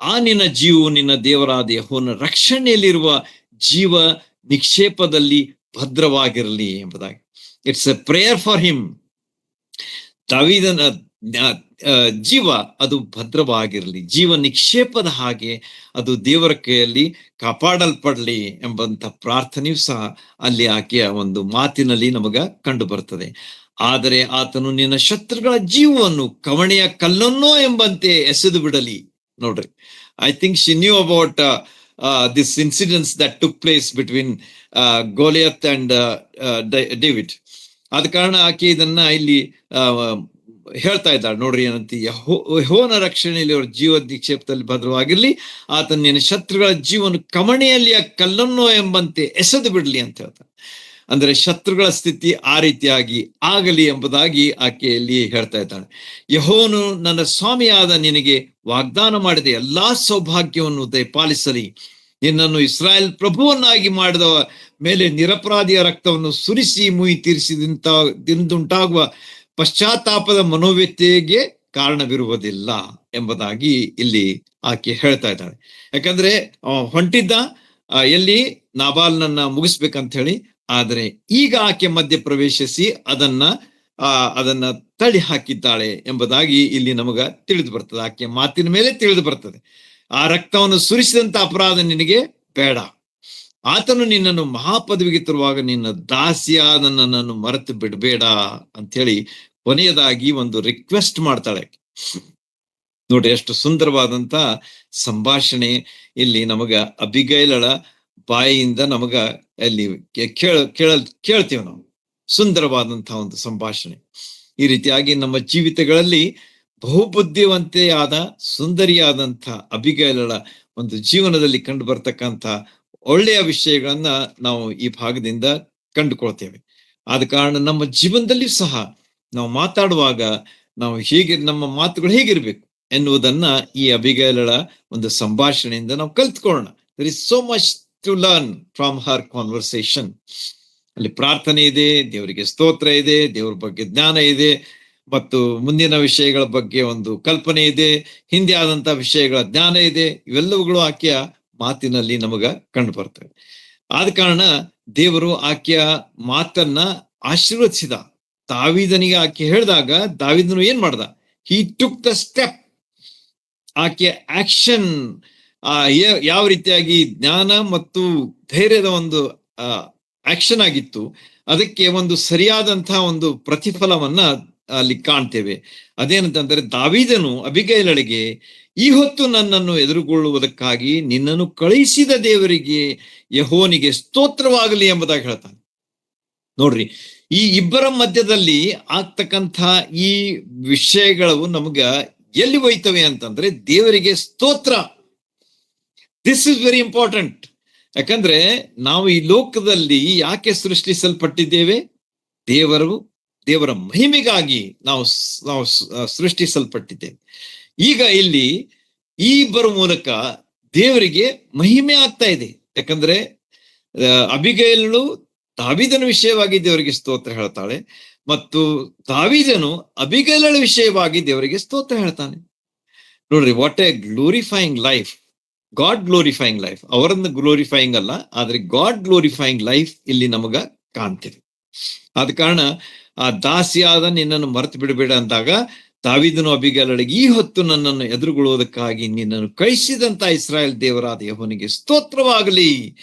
ಆ ನಿನ್ನ ಜೀವವು ನಿನ್ನ ದೇವರಾದ ಯೆಹೋವನ ರಕ್ಷಣೆಯಲ್ಲಿರುವ ಜೀವ ನಿಕ್ಷೇಪದಲ್ಲಿ ಭದ್ರವಾಗಿರಲಿ ಎಂಬುದಾಗಿ. It's A prayer for him. ದಾವೀದನ ಜೀವ ಅದು ಭದ್ರವಾಗಿರಲಿ, ಜೀವ ನಿಕ್ಷೇಪದ ಹಾಗೆ ಅದು ದೇವರ ಕೈಯಲ್ಲಿ ಕಾಪಾಡಲ್ಪಡಲಿ ಎಂಬಂತ ಪ್ರಾರ್ಥನೆಯೂ ಸಹ ಅಲ್ಲಿ ಆಕೆಯ ಒಂದು ಮಾತಿನಲ್ಲಿ ನಮಗ ಕಂಡು ಬರ್ತದೆ. ಆದರೆ ಆತನು ನಿನ್ನ ಶತ್ರುಗಳ ಜೀವವನ್ನು ಕವಣೆಯ ಕಲ್ಲನ್ನೋ ಎಂಬಂತೆ ಎಸೆದು ಬಿಡಲಿ. ನೋಡ್ರಿ, I think she knew about this incidents that took place between Goliath and David. ಆದ ಕಾರಣ ಆಕೆ ಇದನ್ನ ಇಲ್ಲಿ ಹೇಳ್ತಾ ಇದ್ದಾಳೆ ನೋಡ್ರಿ ಏನಂತ, ಯೆಹೋವನ ರಕ್ಷಣೆಯಲ್ಲಿ ಅವ್ರ ಜೀವ ನಿಕ್ಷೇಪದಲ್ಲಿ ಭದ್ರವಾಗಿರ್ಲಿ, ಆತನ ನಿನ್ನ ಶತ್ರುಗಳ ಜೀವನ ಕಮಣೆಯಲ್ಲಿ ಆ ಕಲ್ಲನ್ನು ಎಂಬಂತೆ ಎಸೆದು ಬಿಡ್ಲಿ ಅಂತ ಹೇಳ್ತಾನೆ. ಅಂದ್ರೆ ಶತ್ರುಗಳ ಸ್ಥಿತಿ ಆ ರೀತಿಯಾಗಿ ಆಗಲಿ ಎಂಬುದಾಗಿ ಆಕೆಯಲ್ಲಿ ಹೇಳ್ತಾ ಇದ್ದಾಳೆ. ಯೆಹೋವನು ನನ್ನ ಸ್ವಾಮಿಯಾದ ನಿನಗೆ ವಾಗ್ದಾನ ಮಾಡಿದ ಎಲ್ಲಾ ಸೌಭಾಗ್ಯವನ್ನು ದಯಪಾಲಿಸಲಿ, ನಿನ್ನನ್ನು ಇಸ್ರಾಯೇಲ್ ಪ್ರಭುವನ್ನಾಗಿ ಮಾಡಿದ ಮೇಲೆ ನಿರಪರಾಧಿಯ ರಕ್ತವನ್ನು ಸುರಿಸಿ ಮುಯಿ ತೀರಿಸಿದಿಂದುಂಟಾಗುವ ಪಶ್ಚಾತ್ತಾಪದ ಮನೋವ್ಯತ್ಯೆಗೆ ಕಾರಣವಿರುವುದಿಲ್ಲ ಎಂಬುದಾಗಿ ಇಲ್ಲಿ ಆಕೆ ಹೇಳ್ತಾ ಇದ್ದಾಳೆ. ಯಾಕಂದ್ರೆ ಹೊಂಟಿದ್ದ ಎಲ್ಲಿ ನಾಬಾಲ್ನನ್ನ ಮುಗಿಸ್ಬೇಕಂತ ಹೇಳಿ, ಆದರೆ ಈಗ ಆಕೆ ಮಧ್ಯ ಪ್ರವೇಶಿಸಿ ಅದನ್ನ ತಳ್ಳಿ ಹಾಕಿದ್ದಾಳೆ ಎಂಬುದಾಗಿ ಇಲ್ಲಿ ನಮಗ ತಿಳಿದು ಬರ್ತದೆ. ಆಕೆ ಮಾತಿನ ಮೇಲೆ ತಿಳಿದು ಬರ್ತದೆ. ಆ ರಕ್ತವನ್ನು ಸುರಿಸಿದಂತ ಅಪರಾಧ ನಿನಗೆ ಬೇಡ, ಆತನು ನಿನ್ನನ್ನು ಮಹಾಪದವಿಗೆ ತರುವಾಗ ನಿನ್ನ ದಾಸಿಯಾದ ನನ್ನನ್ನು ಮರೆತು ಬಿಡಬೇಡ ಅಂತ ಹೇಳಿ ಕೊನೆಯದಾಗಿ ಒಂದು ರಿಕ್ವೆಸ್ಟ್ ಮಾಡ್ತಾಳೆ. ನೋಡಿ ಎಷ್ಟು ಸುಂದರವಾದಂತ ಸಂಭಾಷಣೆ ಇಲ್ಲಿ ನಮಗ ಅಬಿಗೈಲಳ ಬಾಯಿಯಿಂದ ನಮಗ ಅಲ್ಲಿ ಕೇಳ್ತೀವಿ ನಾವು. ಸುಂದರವಾದಂತಹ ಒಂದು ಸಂಭಾಷಣೆ. ಈ ರೀತಿಯಾಗಿ ನಮ್ಮ ಜೀವಿತಗಳಲ್ಲಿ ಬಹುಬುದ್ಧಿವಂತೆಯಾದ ಸುಂದರಿಯಾದಂಥ ಅಬಿಗೈಲಳ ಒಂದು ಜೀವನದಲ್ಲಿ ಕಂಡು ಬರ್ತಕ್ಕಂಥ ಒಳ್ಳೆಯ ವಿಷಯಗಳನ್ನ ನಾವು ಈ ಭಾಗದಿಂದ ಕಂಡುಕೊಳ್ತೇವೆ. ಆದ ಕಾರಣ ನಮ್ಮ ಜೀವನದಲ್ಲಿಯೂ ಸಹ ನಾವು ಮಾತಾಡುವಾಗ ನಾವು ನಮ್ಮ ಮಾತುಗಳು ಹೇಗಿರ್ಬೇಕು ಎನ್ನುವುದನ್ನ ಈ ಅಬಿಗೈಲಳ ಒಂದು ಸಂಭಾಷಣೆಯಿಂದ ನಾವು ಕಲ್ತ್ಕೊಳ್ಳೋಣ. there is so much to learn from her conversation. ಅಲ್ಲಿ ಪ್ರಾರ್ಥನೆ ಇದೆ, ದೇವರಿಗೆ ಸ್ತೋತ್ರ ಇದೆ, ದೇವರ ಬಗ್ಗೆ ಜ್ಞಾನ ಇದೆ, ಮತ್ತು ಮುಂದಿನ ವಿಷಯಗಳ ಬಗ್ಗೆ ಒಂದು ಕಲ್ಪನೆ ಇದೆ, ಹಿಂದೆ ಆದಂತಹ ವಿಷಯಗಳ ಜ್ಞಾನ ಇದೆ. ಇವೆಲ್ಲವುಗಳು ಆಕೆಯ ಮಾತಿನಲ್ಲಿ ನಮಗ ಕಂಡು ಬರ್ತವೆ. ಆದ ಕಾರಣ ದೇವರು ಆಕೆಯ ಮಾತನ್ನ ಆಶೀರ್ವದಿಸಿದ. ದಾವೀದನಿಗೆ ಆಕೆ ಹೇಳಿದಾಗ ದಾವೀದನು ಏನ್ ಮಾಡ್ದ? He took the step. ಆಕೆ ಆಕ್ಷನ್ ಯಾವ ರೀತಿಯಾಗಿ ಜ್ಞಾನ ಮತ್ತು ಧೈರ್ಯದ ಒಂದು ಆಕ್ಷನ್ ಆಗಿತ್ತು, ಅದಕ್ಕೆ ಒಂದು ಸರಿಯಾದಂತಹ ಒಂದು ಪ್ರತಿಫಲವನ್ನ ಅಲ್ಲಿ ಕಾಣ್ತೇವೆ. ಅದೇನಂತಂದ್ರೆ, ದಾವೀದನು ಅಬಿಗೈಲಳಿಗೆ, ಈ ಹೊತ್ತು ನನ್ನನ್ನು ಎದುರುಗೊಳ್ಳುವುದಕ್ಕಾಗಿ ನಿನ್ನನ್ನು ಕಳುಹಿಸಿದ ದೇವರಿಗೆ ಯೆಹೋವನಿಗೆ ಸ್ತೋತ್ರವಾಗಲಿ ಎಂಬುದಾಗಿ ಹೇಳ್ತಾನೆ. ನೋಡ್ರಿ, ಈ ಇಬ್ಬರ ಮಧ್ಯದಲ್ಲಿ ಆಗ್ತಕ್ಕಂಥ ಈ ವಿಷಯಗಳು ನಮಗ ಎಲ್ಲಿ ಒಯ್ತವೆ ಅಂತಂದ್ರೆ ದೇವರಿಗೆ ಸ್ತೋತ್ರ. This is very important. ಯಾಕಂದ್ರೆ ನಾವು ಈ ಲೋಕದಲ್ಲಿ ಯಾಕೆ ಸೃಷ್ಟಿಸಲ್ಪಟ್ಟಿದ್ದೇವೆ? ದೇವರ ಮಹಿಮೆಗಾಗಿ ನಾವು ಸೃಷ್ಟಿಸಲ್ಪಟ್ಟಿದ್ದೇವೆ. ಈಗ ಇಲ್ಲಿ ಈ ಇಬ್ಬರ ಮೂಲಕ ದೇವರಿಗೆ ಮಹಿಮೆ ಆಗ್ತಾ ಇದೆ. ಯಾಕಂದ್ರೆ ಅಬಿಗೈಲಳು ದಾವೀದನ ವಿಷಯವಾಗಿ ದೇವರಿಗೆ ಸ್ತೋತ್ರ ಹೇಳ್ತಾಳೆ, ಮತ್ತು ದಾವೀದನು ಅಬಿಗೈಲಳ ವಿಷಯವಾಗಿ ದೇವರಿಗೆ ಸ್ತೋತ್ರ ಹೇಳ್ತಾನೆ. ನೋಡ್ರಿ, what A glorifying life, god glorifying life. ಅವರನ್ನು ಗ್ಲೋರಿಫೈಯಿಂಗ್ ಅಲ್ಲ, ಆದ್ರೆ ಗಾಡ್ ಗ್ಲೋರಿಫೈಯಿಂಗ್ ಲೈಫ್ ಇಲ್ಲಿ ನಮಗ ಕಾಣ್ತೇವೆ. ಆದ ಕಾರಣ ಆ ದಾಸಿಯಾದ ನಿನ್ನನ್ನು ಮರೆತು ಬಿಡಬೇಡ ಅಂದಾಗ ದಾವೀದನು ಅಬಿಗೈಲಳಿಗೆ, ಈ ಹೊತ್ತು ನನ್ನನ್ನು ಎದುರುಗೊಳ್ಳುವುದಕ್ಕಾಗಿ ನಿನ್ನನ್ನು ಕಳಿಸಿದಂತ ಇಸ್ರಾಯೇಲ್ ದೇವರಾದ ಯೆಹೋವನಿಗೆ ಸ್ತೋತ್ರವಾಗಲಿ.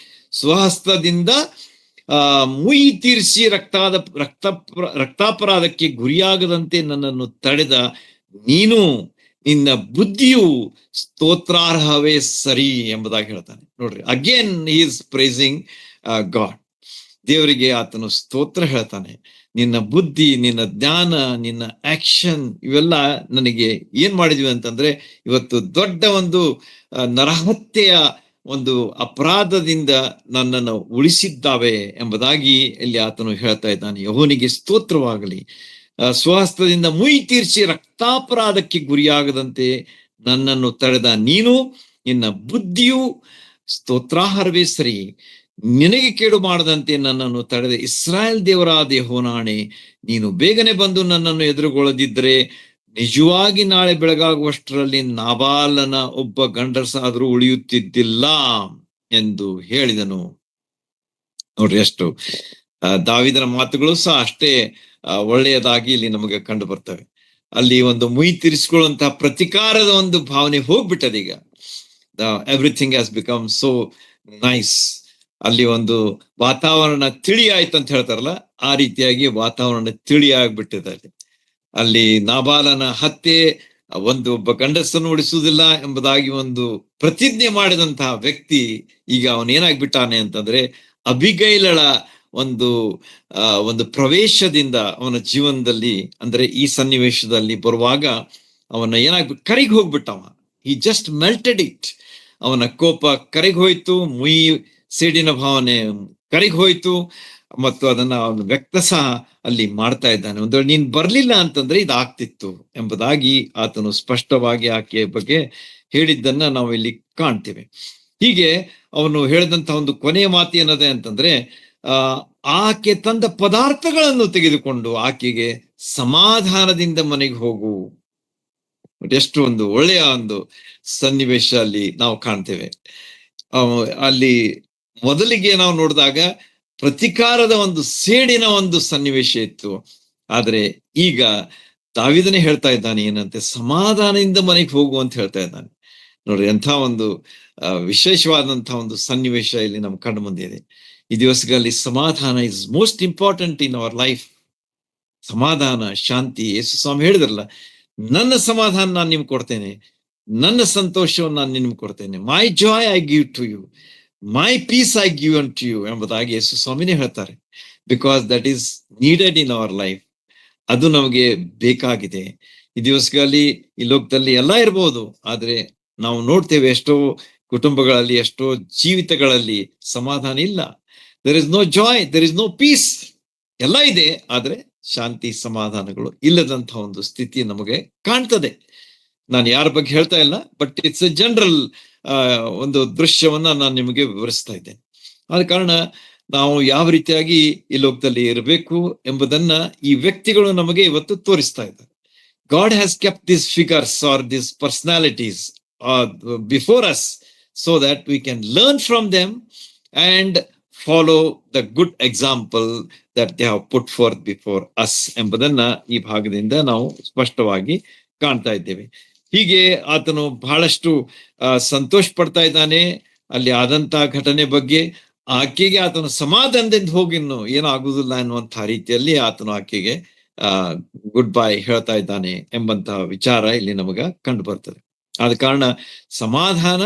ಸ್ವಹಸ್ತದಿಂದ ಮುಯಿ ತೀರಿಸಿ ರಕ್ತಾಪರಾಧಕ್ಕೆ ಗುರಿಯಾಗದಂತೆ ನನ್ನನ್ನು ತಡೆದ ನೀನು, ನಿನ್ನ ಬುದ್ಧಿಯು ಸ್ತೋತ್ರಾರ್ಹವೇ ಸರಿ ಎಂಬುದಾಗಿ ಹೇಳ್ತಾನೆ. ನೋಡ್ರಿ, again he is pricing god. ದೇವರಿಗೆ ಆತನು ಸ್ತೋತ್ರ ಹೇಳ್ತಾನೆ. ನಿನ್ನ ಬುದ್ಧಿ, ನಿನ್ನ ಜ್ಞಾನ, ನಿನ್ನ ಆಕ್ಷನ್ ಇವೆಲ್ಲ ನನಗೆ ಏನ್ ಮಾಡಿದ್ವಿ ಅಂತಂದ್ರೆ, ಇವತ್ತು ದೊಡ್ಡ ಒಂದು ನರಹತ್ಯೆಯ ಒಂದು ಅಪರಾಧದಿಂದ ನನ್ನನ್ನು ಉಳಿಸಿದ್ದಾವೆ ಎಂಬುದಾಗಿ ಇಲ್ಲಿ ಆತನು ಹೇಳ್ತಾ ಇದ್ದಾನೆ. ಯೆಹೋವನಿಗೆ ಸ್ತೋತ್ರವಾಗಲಿ. ಸ್ವಹಸ್ತದಿಂದ ಮುಯಿ ತೀರಿಸಿ ರಕ್ತಾಪರಾಧಕ್ಕೆ ಗುರಿಯಾಗದಂತೆ ನನ್ನನ್ನು ತಡೆದ ನೀನು, ನಿನ್ನ ಬುದ್ಧಿಯು ಸ್ತೋತ್ರಾರ್ಹವೇ ಸರಿ. ನಿನಗೆ ಕೇಡು ಮಾಡದಂತೆ ನನ್ನನ್ನು ತಡೆದ ಇಸ್ರಾಯೇಲ್ ದೇವರಾದ ಯೆಹೋವನಾಣೆ, ನೀನು ಬೇಗನೆ ಬಂದು ನನ್ನನ್ನು ಎದುರುಗೊಳ್ಳದಿದ್ದರೆ ನಿಜವಾಗಿ ನಾಳೆ ಬೆಳಗಾಗುವಷ್ಟರಲ್ಲಿ ನಾಬಾಲನ ಒಬ್ಬ ಗಂಡಸಾದರೂ ಉಳಿಯುತ್ತಿದ್ದಿಲ್ಲ ಎಂದು ಹೇಳಿದನು. ನೋಡ್ರಿ, ಎಷ್ಟು ದಾವೀದನ ಮಾತುಗಳು ಸಹ ಅಷ್ಟೇ ಒಳ್ಳೆಯದಾಗಿ ಇಲ್ಲಿ ನಮಗೆ ಕಂಡು ಬರ್ತವೆ. ಅಲ್ಲಿ ಒಂದು ಮುಯಿ ತೀರಿಸಿಕೊಳ್ಳುವಂತಹ ಪ್ರತಿಕಾರದ ಒಂದು ಭಾವನೆ ಹೋಗ್ಬಿಟ್ಟದೆ. ಈಗ everything has become so nice. ಅಲ್ಲಿ ಒಂದು ವಾತಾವರಣ ತಿಳಿ ಆಯ್ತು ಅಂತ ಹೇಳ್ತಾರಲ್ಲ, ಆ ರೀತಿಯಾಗಿ ವಾತಾವರಣ ತಿಳಿ ಆಗ್ಬಿಟ್ಟಿದೆ. ಅಲ್ಲಿ ನಾಬಾಲನ ಹತ್ಯೆ, ಒಬ್ಬ ಗಂಡಸನ್ನು ಉಳಿಸುವುದಿಲ್ಲ ಎಂಬುದಾಗಿ ಒಂದು ಪ್ರತಿಜ್ಞೆ ಮಾಡಿದಂತಹ ವ್ಯಕ್ತಿ ಈಗ ಅವನೇನಾಗ್ಬಿಟ್ಟಾನೆ ಅಂತಂದ್ರೆ, ಅಬಿಗೈಲಳ ಒಂದು ಒಂದು ಪ್ರವೇಶದಿಂದ ಅವನ ಜೀವನದಲ್ಲಿ, ಅಂದ್ರೆ ಈ ಸನ್ನಿವೇಶದಲ್ಲಿ ಬರುವಾಗ ಅವನ ಏನಾಗ್ಬಿಟ್ಟು ಕರಿಗ್ ಹೋಗ್ಬಿಟ್ಟವ. ಈ ಜಸ್ಟ್ ಮೆಲ್ಟೆಡ್ ಇಟ್. ಅವನ ಕೋಪ ಕರಿಗ್ ಹೋಯ್ತು, ಮುಯಿ ಸೇಡಿನ ಭಾವನೆ ಕರಿಗ್ ಹೋಯ್ತು, ಮತ್ತು ಅದನ್ನ ಅವನು ವ್ಯಕ್ತ ಸಹ ಅಲ್ಲಿ ಮಾಡ್ತಾ ಇದ್ದಾನೆ. ಒಂದು ವೇಳೆ ನೀನ್ ಬರ್ಲಿಲ್ಲ ಅಂತಂದ್ರೆ ಇದಾಗ್ತಿತ್ತು ಎಂಬುದಾಗಿ ಆತನು ಸ್ಪಷ್ಟವಾಗಿ ಆಕೆಯ ಬಗ್ಗೆ ಹೇಳಿದ್ದನ್ನ ನಾವು ಇಲ್ಲಿ ಕಾಣ್ತೇವೆ. ಹೀಗೆ ಅವನು ಹೇಳಿದಂತ ಒಂದು ಕೊನೆಯ ಮಾತು ಏನದೆ ಅಂತಂದ್ರೆ, ಆಕೆ ತಂದ ಪದಾರ್ಥಗಳನ್ನು ತೆಗೆದುಕೊಂಡು ಆಕೆಗೆ ಸಮಾಧಾನದಿಂದ ಮನೆಗೆ ಹೋಗು. ಎಷ್ಟು ಒಂದು ಒಳ್ಳೆಯ ಒಂದು ಸನ್ನಿವೇಶ ಅಲ್ಲಿ ನಾವು ಕಾಣ್ತೇವೆ. ಅಲ್ಲಿ ಮೊದಲಿಗೆ ನಾವು ನೋಡಿದಾಗ ಪ್ರತಿಕಾರದ ಒಂದು ಸೇಡಿನ ಒಂದು ಸನ್ನಿವೇಶ ಇತ್ತು. ಆದ್ರೆ ಈಗ ದಾವೀದನೇ ಹೇಳ್ತಾ ಇದ್ದಾನೆ ಏನಂತೆ, ಸಮಾಧಾನದಿಂದ ಮನೆಗೆ ಹೋಗು ಅಂತ ಹೇಳ್ತಾ ಇದ್ದಾನೆ. ನೋಡ್ರಿ, ಎಂಥ ಒಂದು ವಿಶೇಷವಾದಂತಹ ಒಂದು ಸನ್ನಿವೇಶ ಇಲ್ಲಿ ನಮ್ ಕಂಡು ಬಂದಿದೆ. ಈ ದಿವಸಗಳಲ್ಲಿ ಸಮಾಧಾನ is most important in our life. ಸಮಾಧಾನ, ಶಾಂತಿ. ಯೇಸು ಸ್ವಾಮಿ ಹೇಳಿದ್ರಲ್ಲ, ನನ್ನ ಸಮಾಧಾನ ನಾನು ನಿಮ್ಗೆ ಕೊಡ್ತೇನೆ, ನನ್ನ ಸಂತೋಷವನ್ನು ನಾನು ನಿಮ್ಗೆ ಕೊಡ್ತೇನೆ. My joy I give to you, my peace I give unto you ಎಂಬುದಾಗಿ ಯೇಸು ಸ್ವಾಮಿನೇ ಹೇಳ್ತಾರೆ. Because that is needed in our life. ಅದು ನಮಗೆ ಬೇಕಾಗಿದೆ. ಈ ದಿವಸಗಳಲ್ಲಿ ಈ ಲೋಕದಲ್ಲಿ ಎಲ್ಲ ಇರ್ಬೋದು, ಆದ್ರೆ ನಾವು ನೋಡ್ತೇವೆ ಎಷ್ಟೋ ಕುಟುಂಬಗಳಲ್ಲಿ, ಎಷ್ಟೋ ಜೀವಿತಗಳಲ್ಲಿ ಸಮಾಧಾನ ಇಲ್ಲ. There is no joy, there is no peace. ಎಲ್ಲ ಇದೆ, ಆದ್ರೆ ಶಾಂತಿ ಸಮಾಧಾನಗಳು ಇಲ್ಲದಂತಹ ಒಂದು ಸ್ಥಿತಿ ನಮಗೆ ಕಾಣ್ತದೆ. ನಾನು ಯಾರ ಬಗ್ಗೆ ಹೇಳ್ತಾ ಇಲ್ಲ, ಬಟ್ ಇಟ್ಸ್ ಎ ಜನರಲ್ ಒಂದು ದೃಶ್ಯವನ್ನ ನಾನು ನಿಮಗೆ ವಿವರಿಸ್ತಾ ಇದ್ದೇನೆ. ಆದ ಕಾರಣ ನಾವು ಯಾವ ರೀತಿಯಾಗಿ ಈ ಲೋಕದಲ್ಲಿ ಇರಬೇಕು ಎಂಬುದನ್ನ ಈ ವ್ಯಕ್ತಿಗಳು ನಮಗೆ ಇವತ್ತು ತೋರಿಸ್ತಾ ಇದ್ದಾರೆ. God has kept these figures or these personalities before us so that we can learn from them and follow the good example that they have put forth before us ಎಂಬುದನ್ನ ಈ ಭಾಗದಿಂದ ನಾವು ಸ್ಪಷ್ಟವಾಗಿ ಕಾಣ್ತಾ ಇದ್ದೇವೆ. ಹೀಗೆ ಆತನು ಬಹಳಷ್ಟು ಸಂತೋಷ ಪಡ್ತಾ ಇದ್ದಾನೆ ಅಲ್ಲಿ ಆದಂತಹ ಘಟನೆ ಬಗ್ಗೆ. ಆಕೆಗೆ ಆತನು ಸಮಾಧಾನದಿಂದ ಹೋಗಿನ್ನು ಏನಾಗುವುದಿಲ್ಲ ಎನ್ನುವಂತಹ ರೀತಿಯಲ್ಲಿ ಆತನು ಆಕೆಗೆ ಗುಡ್ ಬೈ ಹೇಳ್ತಾ ಇದ್ದಾನೆ ಎಂಬಂತಹ ವಿಚಾರ ಇಲ್ಲಿ ನಮಗ ಕಂಡು ಬರ್ತದೆ. ಆದ ಕಾರಣ ಸಮಾಧಾನ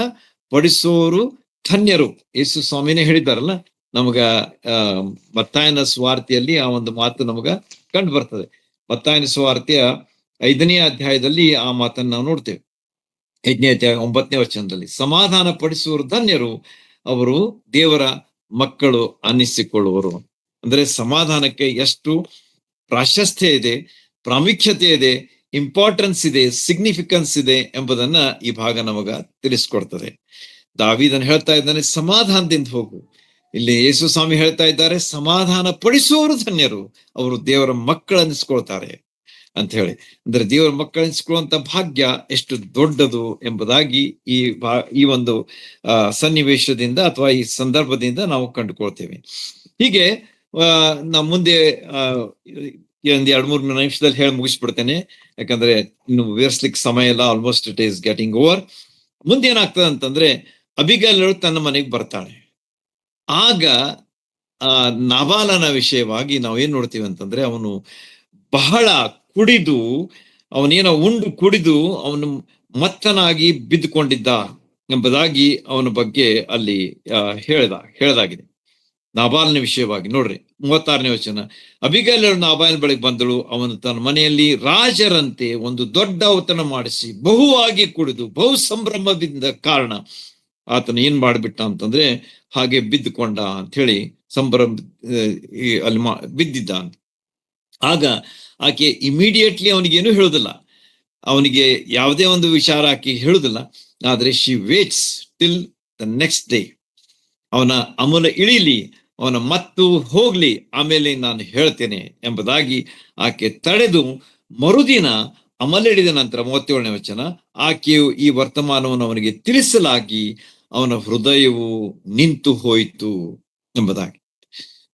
ಪಡಿಸೋರು ಧನ್ಯರು. ಯೇಸು ಸ್ವಾಮಿನೇ ಹೇಳಿದಾರಲ್ಲ, ನಮಗ ಮತ್ತಾಯನ ಸುವಾರ್ತೆಯಲ್ಲಿ ಆ ಒಂದು ಮಾತು ನಮಗ ಕಂಡು ಬರ್ತದೆ. ಮತ್ತಾಯನ ಸುವಾರ್ತೆಯ 5ನೇ ಅಧ್ಯಾಯದಲ್ಲಿ ಆ ಮಾತನ್ನು ನಾವು ನೋಡ್ತೇವೆ. 5ನೇ ಅಧ್ಯಾಯ 9ನೇ ವಚನದಲ್ಲಿ, ಸಮಾಧಾನ ಪಡಿಸುವರು ಧನ್ಯರು, ಅವರು ದೇವರ ಮಕ್ಕಳು ಅನ್ನಿಸಿಕೊಳ್ಳುವರು. ಅಂದ್ರೆ ಸಮಾಧಾನಕ್ಕೆ ಎಷ್ಟು ಪ್ರಾಶಸ್ತ್ಯ ಇದೆ, ಪ್ರಾಮುಖ್ಯತೆ ಇದೆ, ಇಂಪಾರ್ಟೆನ್ಸ್ ಇದೆ, ಸಿಗ್ನಿಫಿಕೆನ್ಸ್ ಇದೆ ಎಂಬುದನ್ನ ಈ ಭಾಗ ನಮಗ ತಿಳಿಸ್ಕೊಡ್ತದೆ. ದಾವೀದನು ಹೇಳ್ತಾ ಇದ್ದಾನೆ, ಸಮಾಧಾನದಿಂದ ಹೋಗು. ಇಲ್ಲಿ ಯೇಸು ಸ್ವಾಮಿ ಹೇಳ್ತಾ ಇದ್ದಾರೆ, ಸಮಾಧಾನ ಪಡಿಸುವವರು ಧನ್ಯರು, ಅವರು ದೇವರ ಮಕ್ಕಳು ಅನ್ನಿಸ್ಕೊಳ್ತಾರೆ ಅಂತ ಹೇಳಿ. ಅಂದ್ರೆ ದೇವರ ಮಕ್ಕಳು ಅನ್ನಿಸ್ಕೊಳ್ಳುವಂತ ಭಾಗ್ಯ ಎಷ್ಟು ದೊಡ್ಡದು ಎಂಬುದಾಗಿ ಈ ಒಂದು ಸನ್ನಿವೇಶದಿಂದ ಅಥವಾ ಈ ಸಂದರ್ಭದಿಂದ ನಾವು ಕಂಡುಕೊಳ್ತೇವೆ. ಹೀಗೆ ನಾ ಮುಂದೆ ಒಂದು 2-3 ನಿಮಿಷದಲ್ಲಿ ಹೇಳಿ ಮುಗಿಸ್ಬಿಡ್ತೇನೆ, ಯಾಕಂದ್ರೆ ಇನ್ನು ವಿವರಿಸ್ಲಿಕ್ಕೆ ಸಮಯ ಇಲ್ಲ. Almost it is getting over. ಮುಂದೆ ಏನಾಗ್ತದೆ ಅಂತಂದ್ರೆ, ಅಬಿಗೈಲಳು ತನ್ನ ಮನೆಗೆ ಬರ್ತಾಳೆ. ಆಗ ನಾಬಾಲನ ವಿಷಯವಾಗಿ ನಾವು ಏನ್ ನೋಡ್ತೀವಿ ಅಂತಂದ್ರೆ, ಅವನು ಬಹಳ ಕುಡಿದು, ಅವನೇನೋ ಉಂಡು ಕುಡಿದು ಅವನು ಮತ್ತನಾಗಿ ಬಿದ್ದುಕೊಂಡಿದ್ದ ಎಂಬುದಾಗಿ ಅವನ ಬಗ್ಗೆ ಅಲ್ಲಿ ಹೇಳದಾಗಿದೆ. ನಾಬಾಲನ ವಿಷಯವಾಗಿ ನೋಡ್ರಿ 36ನೇ ವಚನ, ಅಬಿಗೈಲಳು ನಾಬಾಲನ ಬಳಿಗೆ ಬಂದಳು. ಅವನು ತನ್ನ ಮನೆಯಲ್ಲಿ ರಾಜರಂತೆ ಒಂದು ದೊಡ್ಡ ಔತಣ ಮಾಡಿಸಿ ಬಹುವಾಗಿ ಕುಡಿದು ಬಹು ಸಂಭ್ರಮದಿಂದ ಕಾರಣ ಆತನು ಏನ್ ಮಾಡ್ಬಿಟ್ಟ ಅಂತಂದ್ರೆ, ಹಾಗೆ ಬಿದ್ದುಕೊಂಡ ಅಂತ ಹೇಳಿ ಸಂಭ್ರಮ ಅಲ್ಲಿ ಬಿದ್ದಿದ್ದ ಅಂತ. ಆಗ ಆಕೆ ಇಮಿಡಿಯೇಟ್ಲಿ ಅವನಿಗೇನು ಹೇಳುದಿಲ್ಲ, ಅವನಿಗೆ ಯಾವುದೇ ಒಂದು ವಿಚಾರ ಆಕೆ ಹೇಳುದಿಲ್ಲ. ಆದ್ರೆ she weights till the next day. ಅವನ ಅಮಲ ಇಳಿಲಿ, ಅವನ ಮತ್ತು ಹೋಗ್ಲಿ, ಆಮೇಲೆ ನಾನು ಹೇಳ್ತೇನೆ ಎಂಬುದಾಗಿ ಆಕೆ ತಡೆದು ಮರುದಿನ ಅಮಲಿಡಿದ ನಂತರ 37ನೇ ವಚನ, ಆಕೆಯು ಈ ವರ್ತಮಾನವನ್ನು ಅವನಿಗೆ ತಿಳಿಸಲಾಗಿ ಅವನ ಹೃದಯವು ನಿಂತು ಹೋಯಿತು ಎಂಬುದಾಗಿ.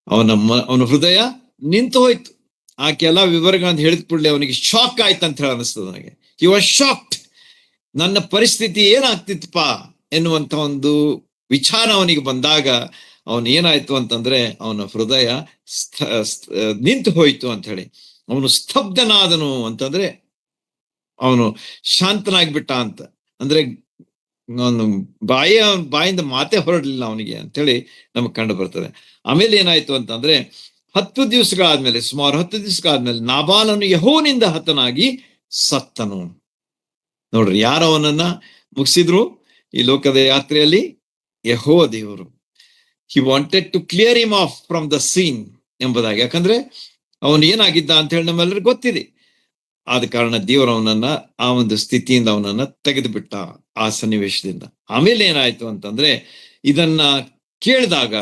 ಅವನ ಹೃದಯ ನಿಂತು ಹೋಯ್ತು. ಆಕೆ ಎಲ್ಲ ವಿವರಗಳನ್ನು ಹೇಳಿದ ಕೂಡಲೇ ಅವನಿಗೆ ಶಾಕ್ ಆಯ್ತು ಅಂತ ಹೇಳಿ ಅನಿಸ್ತದೆ ನನಗೆ. He was shocked. ನನ್ನ ಪರಿಸ್ಥಿತಿ ಏನಾಗ್ತಿತ್ತಪ್ಪ ಎನ್ನುವಂತ ಒಂದು ವಿಚಾರ ಅವನಿಗೆ ಬಂದಾಗ ಅವನು ಏನಾಯ್ತು ಅಂತಂದ್ರೆ, ಅವನ ಹೃದಯ ನಿಂತು ಹೋಯ್ತು ಅಂತ ಹೇಳಿ. ಅವನು ಸ್ತಬ್ಧನಾದನು ಅಂತಂದ್ರೆ ಅವನು ಶಾಂತನಾಗ್ಬಿಟ್ಟ ಅಂತ. ಅಂದ್ರೆ ಒಂದು ಬಾಯಿಂದ ಮಾತೇ ಹೊರಡ್ಲಿಲ್ಲ ಅವನಿಗೆ ಅಂತೇಳಿ ನಮ್ಗೆ ಕಂಡು ಬರ್ತದೆ. ಆಮೇಲೆ ಏನಾಯ್ತು ಅಂತಂದ್ರೆ 10 ದಿವಸಗಳಾದ್ಮೇಲೆ, ಸುಮಾರು 10 ದಿವಸಗಳಾದ್ಮೇಲೆ ನಾಬಾಲನು ಯೆಹೋವನಿಂದ ಹತನಾಗಿ ಸತ್ತನು. ನೋಡ್ರಿ, ಯಾರು ಅವನನ್ನ ಮುಗಿಸಿದ್ರು ಈ ಲೋಕದ ಯಾತ್ರೆಯಲ್ಲಿ? ಯೆಹೋವ ದೇವರು. He wanted to clear him off from the scene ಎಂಬುದಾಗಿ. ಯಾಕಂದ್ರೆ ಅವನು ಏನಾಗಿದ್ದ ಅಂತ ಹೇಳಿ ನಮ್ಮೆಲ್ಲರಿಗೂ ಗೊತ್ತಿದೆ. ಆದ ಕಾರಣ ದೇವರು ಅವನನ್ನ ಆ ಒಂದು ಸ್ಥಿತಿಯಿಂದ ಅವನನ್ನ ತೆಗೆದು ಬಿಟ್ಟ, ಆ ಸನ್ನಿವೇಶದಿಂದ. ಆಮೇಲೆ ಏನಾಯ್ತು ಅಂತಂದ್ರೆ, ಇದನ್ನ ಕೇಳಿದಾಗ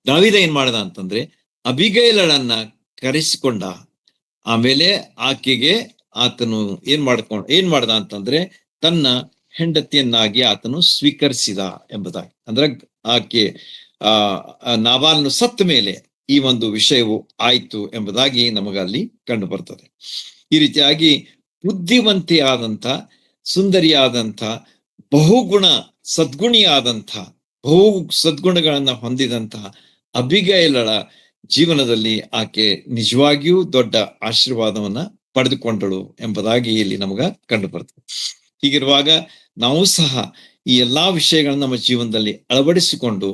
ದಾವೀದ ಏನ್ ಮಾಡ್ದ ಅಂತಂದ್ರೆ, ಅಬಿಗೈಲಳನ್ನ ಕರೆಸಿಕೊಂಡ. ಆಮೇಲೆ ಆಕೆಗೆ ಆತನು ಏನ್ ಮಾಡ್ದ ಅಂತಂದ್ರೆ, ತನ್ನ ಹೆಂಡತಿಯನ್ನಾಗಿ ಆತನು ಸ್ವೀಕರಿಸಿದ ಎಂಬುದಾಗಿ. ಅಂದ್ರೆ ಆಕೆ ನಾಬಾಲನು ಸತ್ತ ಮೇಲೆ ಈ ಒಂದು ವಿಷಯವು ಆಯ್ತು ಎಂಬುದಾಗಿ ನಮಗಲ್ಲಿ ಕಂಡು ಬರ್ತದೆ. ಈ ರೀತಿಯಾಗಿ ಬುದ್ಧಿವಂತೆಯಾದಂಥ, ಸುಂದರಿಯಾದಂಥ, ಬಹುಗುಣ ಸದ್ಗುಣಿಯಾದಂಥ, ಬಹು ಸದ್ಗುಣಗಳನ್ನ ಹೊಂದಿದಂತಹ ಅಬಿಗೈಲಳ ಜೀವನದಲ್ಲಿ ಆಕೆ ನಿಜವಾಗಿಯೂ ದೊಡ್ಡ ಆಶೀರ್ವಾದವನ್ನ ಪಡೆದುಕೊಂಡಳು ಎಂಬುದಾಗಿ ಇಲ್ಲಿ ನಮಗ ಕಂಡು ಬರ್ತದೆ. ಹೀಗಿರುವಾಗ ನಾವು ಸಹ ಈ ಎಲ್ಲಾ ವಿಷಯಗಳನ್ನ ನಮ್ಮ ಜೀವನದಲ್ಲಿ ಅಳವಡಿಸಿಕೊಂಡು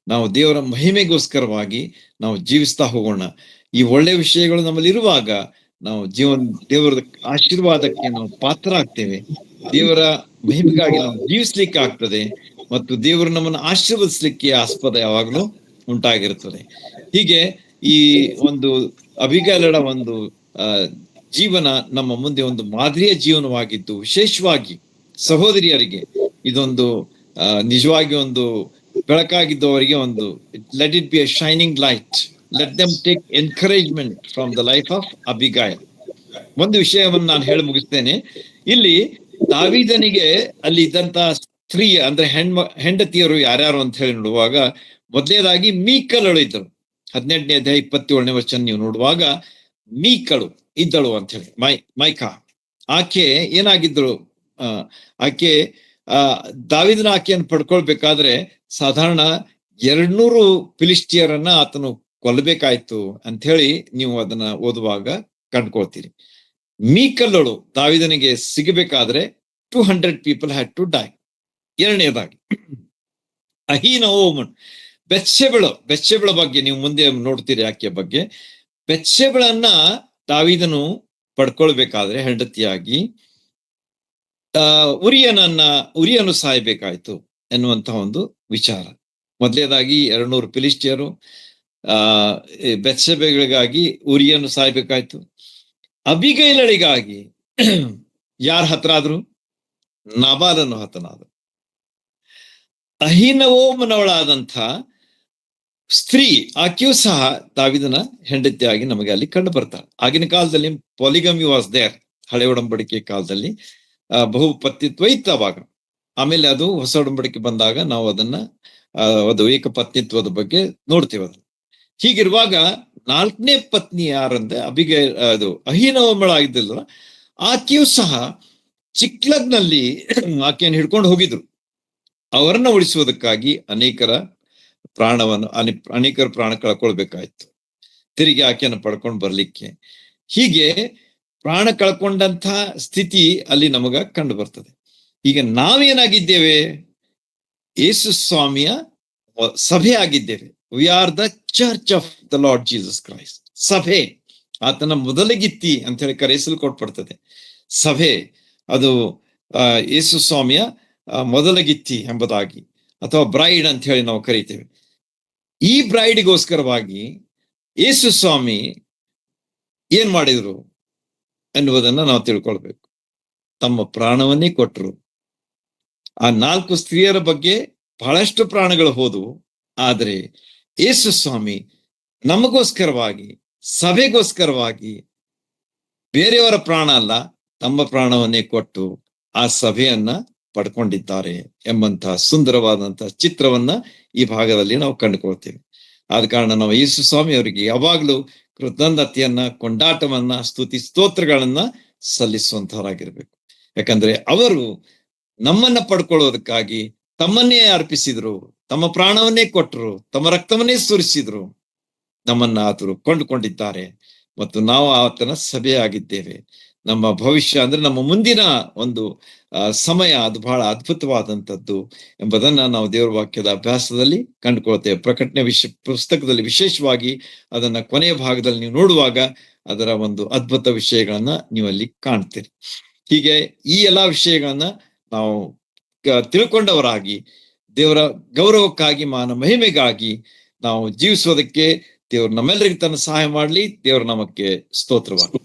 ನಾವು ದೇವರ ಮಹಿಮೆಗೋಸ್ಕರವಾಗಿ ನಾವು ಜೀವಿಸ್ತಾ ಹೋಗೋಣ. ಈ ಒಳ್ಳೆ ವಿಷಯಗಳು ನಮ್ಮಲ್ಲಿ ಇರುವಾಗ ನಾವು ದೇವರ ಆಶೀರ್ವಾದಕ್ಕೆ ನಾವು ಪಾತ್ರ ಆಗ್ತೇವೆ. ದೇವರ ಮಹಿಮೆಗಾಗಿ ನಾವು ಜೀವಿಸ್ಲಿಕ್ಕೆ ಆಗ್ತದೆ ಮತ್ತು ದೇವರು ನಮ್ಮನ್ನು ಆಶೀರ್ವದಿಸ್ಲಿಕ್ಕೆ ಆಸ್ಪದ ಯಾವಾಗಲೂ ಉಂಟಾಗಿರುತ್ತದೆ. ಹೀಗೆ ಈ ಒಂದು ಅಬಿಗೈಲಳ ಒಂದು ಜೀವನ ನಮ್ಮ ಮುಂದೆ ಒಂದು ಮಾದರಿಯ ಜೀವನವಾಗಿದ್ದು, ವಿಶೇಷವಾಗಿ ಸಹೋದರಿಯರಿಗೆ ಇದೊಂದು ನಿಜವಾಗಿ ಒಂದು ಬೆಳಕಾಗಿದ್ದವರಿಗೆ ಒಂದು let it be a shining light. Let them take encouragement from the life of Abigail. ಒಂದು ವಿಷಯವನ್ನು ನಾನು ಹೇಳಿ ಮುಗಿಸ್ತೇನೆ. ಇಲ್ಲಿ ದಾವೀದನಿಗೆ ಅಲ್ಲಿ ಇದ್ದಂತ ಸ್ತ್ರೀ ಅಂದ್ರೆ ಹೆಂಡತಿಯರು ಯಾರ್ಯಾರು ಅಂತ ಹೇಳಿ ನೋಡುವಾಗ, ಮೊದಲನೇದಾಗಿ ಮೀಕಲಳು ಇದ್ದಳು. 18ನೇ ಅಧ್ಯಾಯ 27ನೇ ವಚನ ನೀವು ನೋಡುವಾಗ ಮೀಕಳು ಇದ್ದಳು ಅಂತ ಹೇಳಿ, ಮೈಕಾ. ಆಕೆ ಏನಾಗಿದ್ದಳು? ಆಕೆ ದಾವೀದನ ಆಕೆಯನ್ನು ಪಡ್ಕೊಳ್ಬೇಕಾದ್ರೆ ಸಾಧಾರಣ 200 ಫಿಲಿಸ್ಟಿಯರನ್ನ ಆತನು ಕೊಲ್ಲಬೇಕಾಯ್ತು ಅಂತ ಹೇಳಿ ನೀವು ಅದನ್ನ ಓದುವಾಗ ಕಂಡ್ಕೊಳ್ತೀರಿ. ಮೀಕಲ್ಲಳು ದಾವೀದನಿಗೆ ಸಿಗಬೇಕಾದ್ರೆ 200 ಪೀಪಲ್ ಹ್ಯಾಡ್ ಟು ಡೈ. ಎರಡನೇದಾಗಿ ಅಹೀನೋಮನ್ ಬೆತ್ಷೆಬಳ ಬಗ್ಗೆ ನೀವು ಮುಂದೆ ನೋಡ್ತೀರಿ. ಆಕೆಯ ಬಗ್ಗೆ ಬೆತ್ಷೆಬಳನ್ನ ದಾವೀದನು ಪಡ್ಕೊಳ್ಬೇಕಾದ್ರೆ ಹೆಂಡತಿಯಾಗಿ ಉರಿಯನು ಸಾಯ್ಬೇಕಾಯ್ತು ಎನ್ನುವಂತಹ ಒಂದು ವಿಚಾರ. ಮೊದಲನೇದಾಗಿ 200 ಫಿಲಿಸ್ಟಿಯರು ಬೆತ್ಷೆಬೆಗಳಿಗಾಗಿ ಉರಿಯನ್ನು ಸಾಯ್ಬೇಕಾಯ್ತು. ಅಬಿಗೈಲಳಿಗಾಗಿ ಯಾರ ಹತ್ರ ಆದ್ರು? ನಾಬಾಲನು ಹತನಾದ. ಅಹೀನೋಮನವಳಾದಂಥ ಸ್ತ್ರೀ, ಆಕೆಯೂ ಸಹ ದಾವೀದನ ಹೆಂಡತಿಯಾಗಿ ನಮಗೆ ಅಲ್ಲಿ ಕಂಡು ಬರ್ತಾರೆ. ಆಗಿನ ಕಾಲದಲ್ಲಿ ಪಾಲಿಗಮಿ ವಾಸ್ ದೇರ್. ಹಳೆ ಒಡಂಬಡಿಕೆ ಕಾಲದಲ್ಲಿ ಬಹುಪತ್ನಿತ್ವ ಇತ್ತು ಅವಾಗ. ಆಮೇಲೆ ಅದು ಹೊಸ ಒಡಂಬಡಿಕೆ ಬಂದಾಗ ನಾವು ಅದನ್ನ ಅದು ಏಕಪತ್ನಿತ್ವದ ಬಗ್ಗೆ ನೋಡ್ತೇವೆ. ಅದನ್ನ ಹೀಗಿರುವಾಗ 4ನೇ ಪತ್ನಿ ಯಾರಂದ್ರೆ ಅದು ಅಹೀನೋಮಳಾಗಿದ್ದಲ್ಲ, ಆಕೆಯೂ ಸಹ ಚಿಕ್ಲಗ್ನಲ್ಲಿ ಆಕೆಯನ್ನು ಹಿಡ್ಕೊಂಡು ಹೋಗಿದ್ರು. ಅವರನ್ನ ಉಳಿಸುವುದಕ್ಕಾಗಿ ಅನೇಕರ ಪ್ರಾಣ ಕಳ್ಕೊಳ್ಬೇಕಾಯ್ತು ತಿರುಗಿ ಆಕೆಯನ್ನು ಪಡ್ಕೊಂಡು ಬರ್ಲಿಕ್ಕೆ. ಹೀಗೆ ಪ್ರಾಣ ಕಳ್ಕೊಂಡಂತ ಸ್ಥಿತಿ ಅಲ್ಲಿ ನಮಗ ಕಂಡು ಬರ್ತದೆ. ಈಗ ನಾವೇನಾಗಿದ್ದೇವೆ? ಯೇಸು ಸ್ವಾಮಿಯ ಸಭೆ ಆಗಿದ್ದೇವೆ. We are the church of the lord Jesus Christ. ಸಭೆ ಆತನ ಮೊದಲಗಿತ್ತಿ ಅಂತ ಹೇಳಿ ಕರೆಸಲ್ಕೊಟ್ಬಿಡ್ತದೆ. ಸಭೆ ಅದು ಯೇಸು ಸ್ವಾಮಿಯ ಮೊದಲಗಿತ್ತಿ ಎಂಬುದಾಗಿ, ಅಥವಾ ಬ್ರೈಡ್ ಅಂತ ಹೇಳಿ ನಾವು ಕರಿತೇವೆ. ಈ ಬ್ರೈಡ್ಗೋಸ್ಕರವಾಗಿ ಯೇಸು ಸ್ವಾಮಿ ಏನ್ ಮಾಡಿದ್ರು ಎನ್ನುವುದನ್ನ ನಾವು ತಿಳ್ಕೊಳ್ಬೇಕು. ತಮ್ಮ ಪ್ರಾಣವನ್ನೇ ಕೊಟ್ಟರು. ಆ 4 ಸ್ತ್ರೀಯರ ಬಗ್ಗೆ ಬಹಳಷ್ಟು ಪ್ರಾಣಗಳು ಹೋದವು. ಆದರೆ ಯೇಸು ಸ್ವಾಮಿ ನಮಗೋಸ್ಕರವಾಗಿ, ಸಭೆಗೋಸ್ಕರವಾಗಿ ಬೇರೆಯವರ ಪ್ರಾಣ ಅಲ್ಲ, ತಮ್ಮ ಪ್ರಾಣವನ್ನೇ ಕೊಟ್ಟು ಆ ಸಭೆಯನ್ನ ಪಡ್ಕೊಂಡಿದ್ದಾರೆ ಎಂಬಂತಹ ಸುಂದರವಾದಂತಹ ಚಿತ್ರವನ್ನ ಈ ಭಾಗದಲ್ಲಿ ನಾವು ಕಂಡುಕೊಳ್ತೇವೆ. ಆದ ಕಾರಣ ನಾವು ಯೇಸು ಸ್ವಾಮಿ ಅವರಿಗೆ ಯಾವಾಗ್ಲೂ ಕೃತಜ್ಞತೆಯನ್ನ, ಕೊಂಡಾಟವನ್ನ, ಸ್ತುತಿ ಸ್ತೋತ್ರಗಳನ್ನ ಸಲ್ಲಿಸುವಂತವರಾಗಿರ್ಬೇಕು. ಯಾಕಂದ್ರೆ ಅವರು ನಮ್ಮನ್ನ ಪಡ್ಕೊಳ್ಳೋದಕ್ಕಾಗಿ ತಮ್ಮನ್ನೇ ಅರ್ಪಿಸಿದ್ರು, ತಮ್ಮ ಪ್ರಾಣವನ್ನೇ ಕೊಟ್ಟರು, ತಮ್ಮ ರಕ್ತವನ್ನೇ ಸುರಿಸಿದ್ರು. ನಮ್ಮನ್ನ ಆತರು ಕೊಂಡುಕೊಂಡಿದ್ದಾರೆ ಮತ್ತು ನಾವು ಆತನ ಸಭೆಯಾಗಿದ್ದೇವೆ. ನಮ್ಮ ಭವಿಷ್ಯ ಅಂದ್ರೆ ನಮ್ಮ ಮುಂದಿನ ಒಂದು ಸಮಯ ಅದು ಬಹಳ ಅದ್ಭುತವಾದಂಥದ್ದು ಎಂಬುದನ್ನ ನಾವು ದೇವರ ವಾಕ್ಯದ ಅಭ್ಯಾಸದಲ್ಲಿ ಕಂಡುಕೊಳ್ತೇವೆ. ಪ್ರಕಟಣೆ ಪುಸ್ತಕದಲ್ಲಿ ವಿಶೇಷವಾಗಿ ಅದನ್ನ ಕೊನೆಯ ಭಾಗದಲ್ಲಿ ನೀವು ನೋಡುವಾಗ ಅದರ ಒಂದು ಅದ್ಭುತ ವಿಷಯಗಳನ್ನ ನೀವು ಅಲ್ಲಿ ಕಾಣ್ತೀರಿ. ಹೀಗೆ ಈ ಎಲ್ಲಾ ವಿಷಯಗಳನ್ನ ನಾವು ತಿಳ್ಕೊಂಡವರಾಗಿ ದೇವರ ಗೌರವಕ್ಕಾಗಿ ಮಾನ ಮಹಿಮೆಗಾಗಿ ನಾವು ಜೀವಿಸೋದಕ್ಕೆ ದೇವರು ನಮ್ಮೆಲ್ಲರಿಗೆ ತನ್ನ ಸಹಾಯ ಮಾಡ್ಲಿ. ದೇವರು ನಮಕ್ಕೆ ಸ್ತೋತ್ರವಾಗಿ.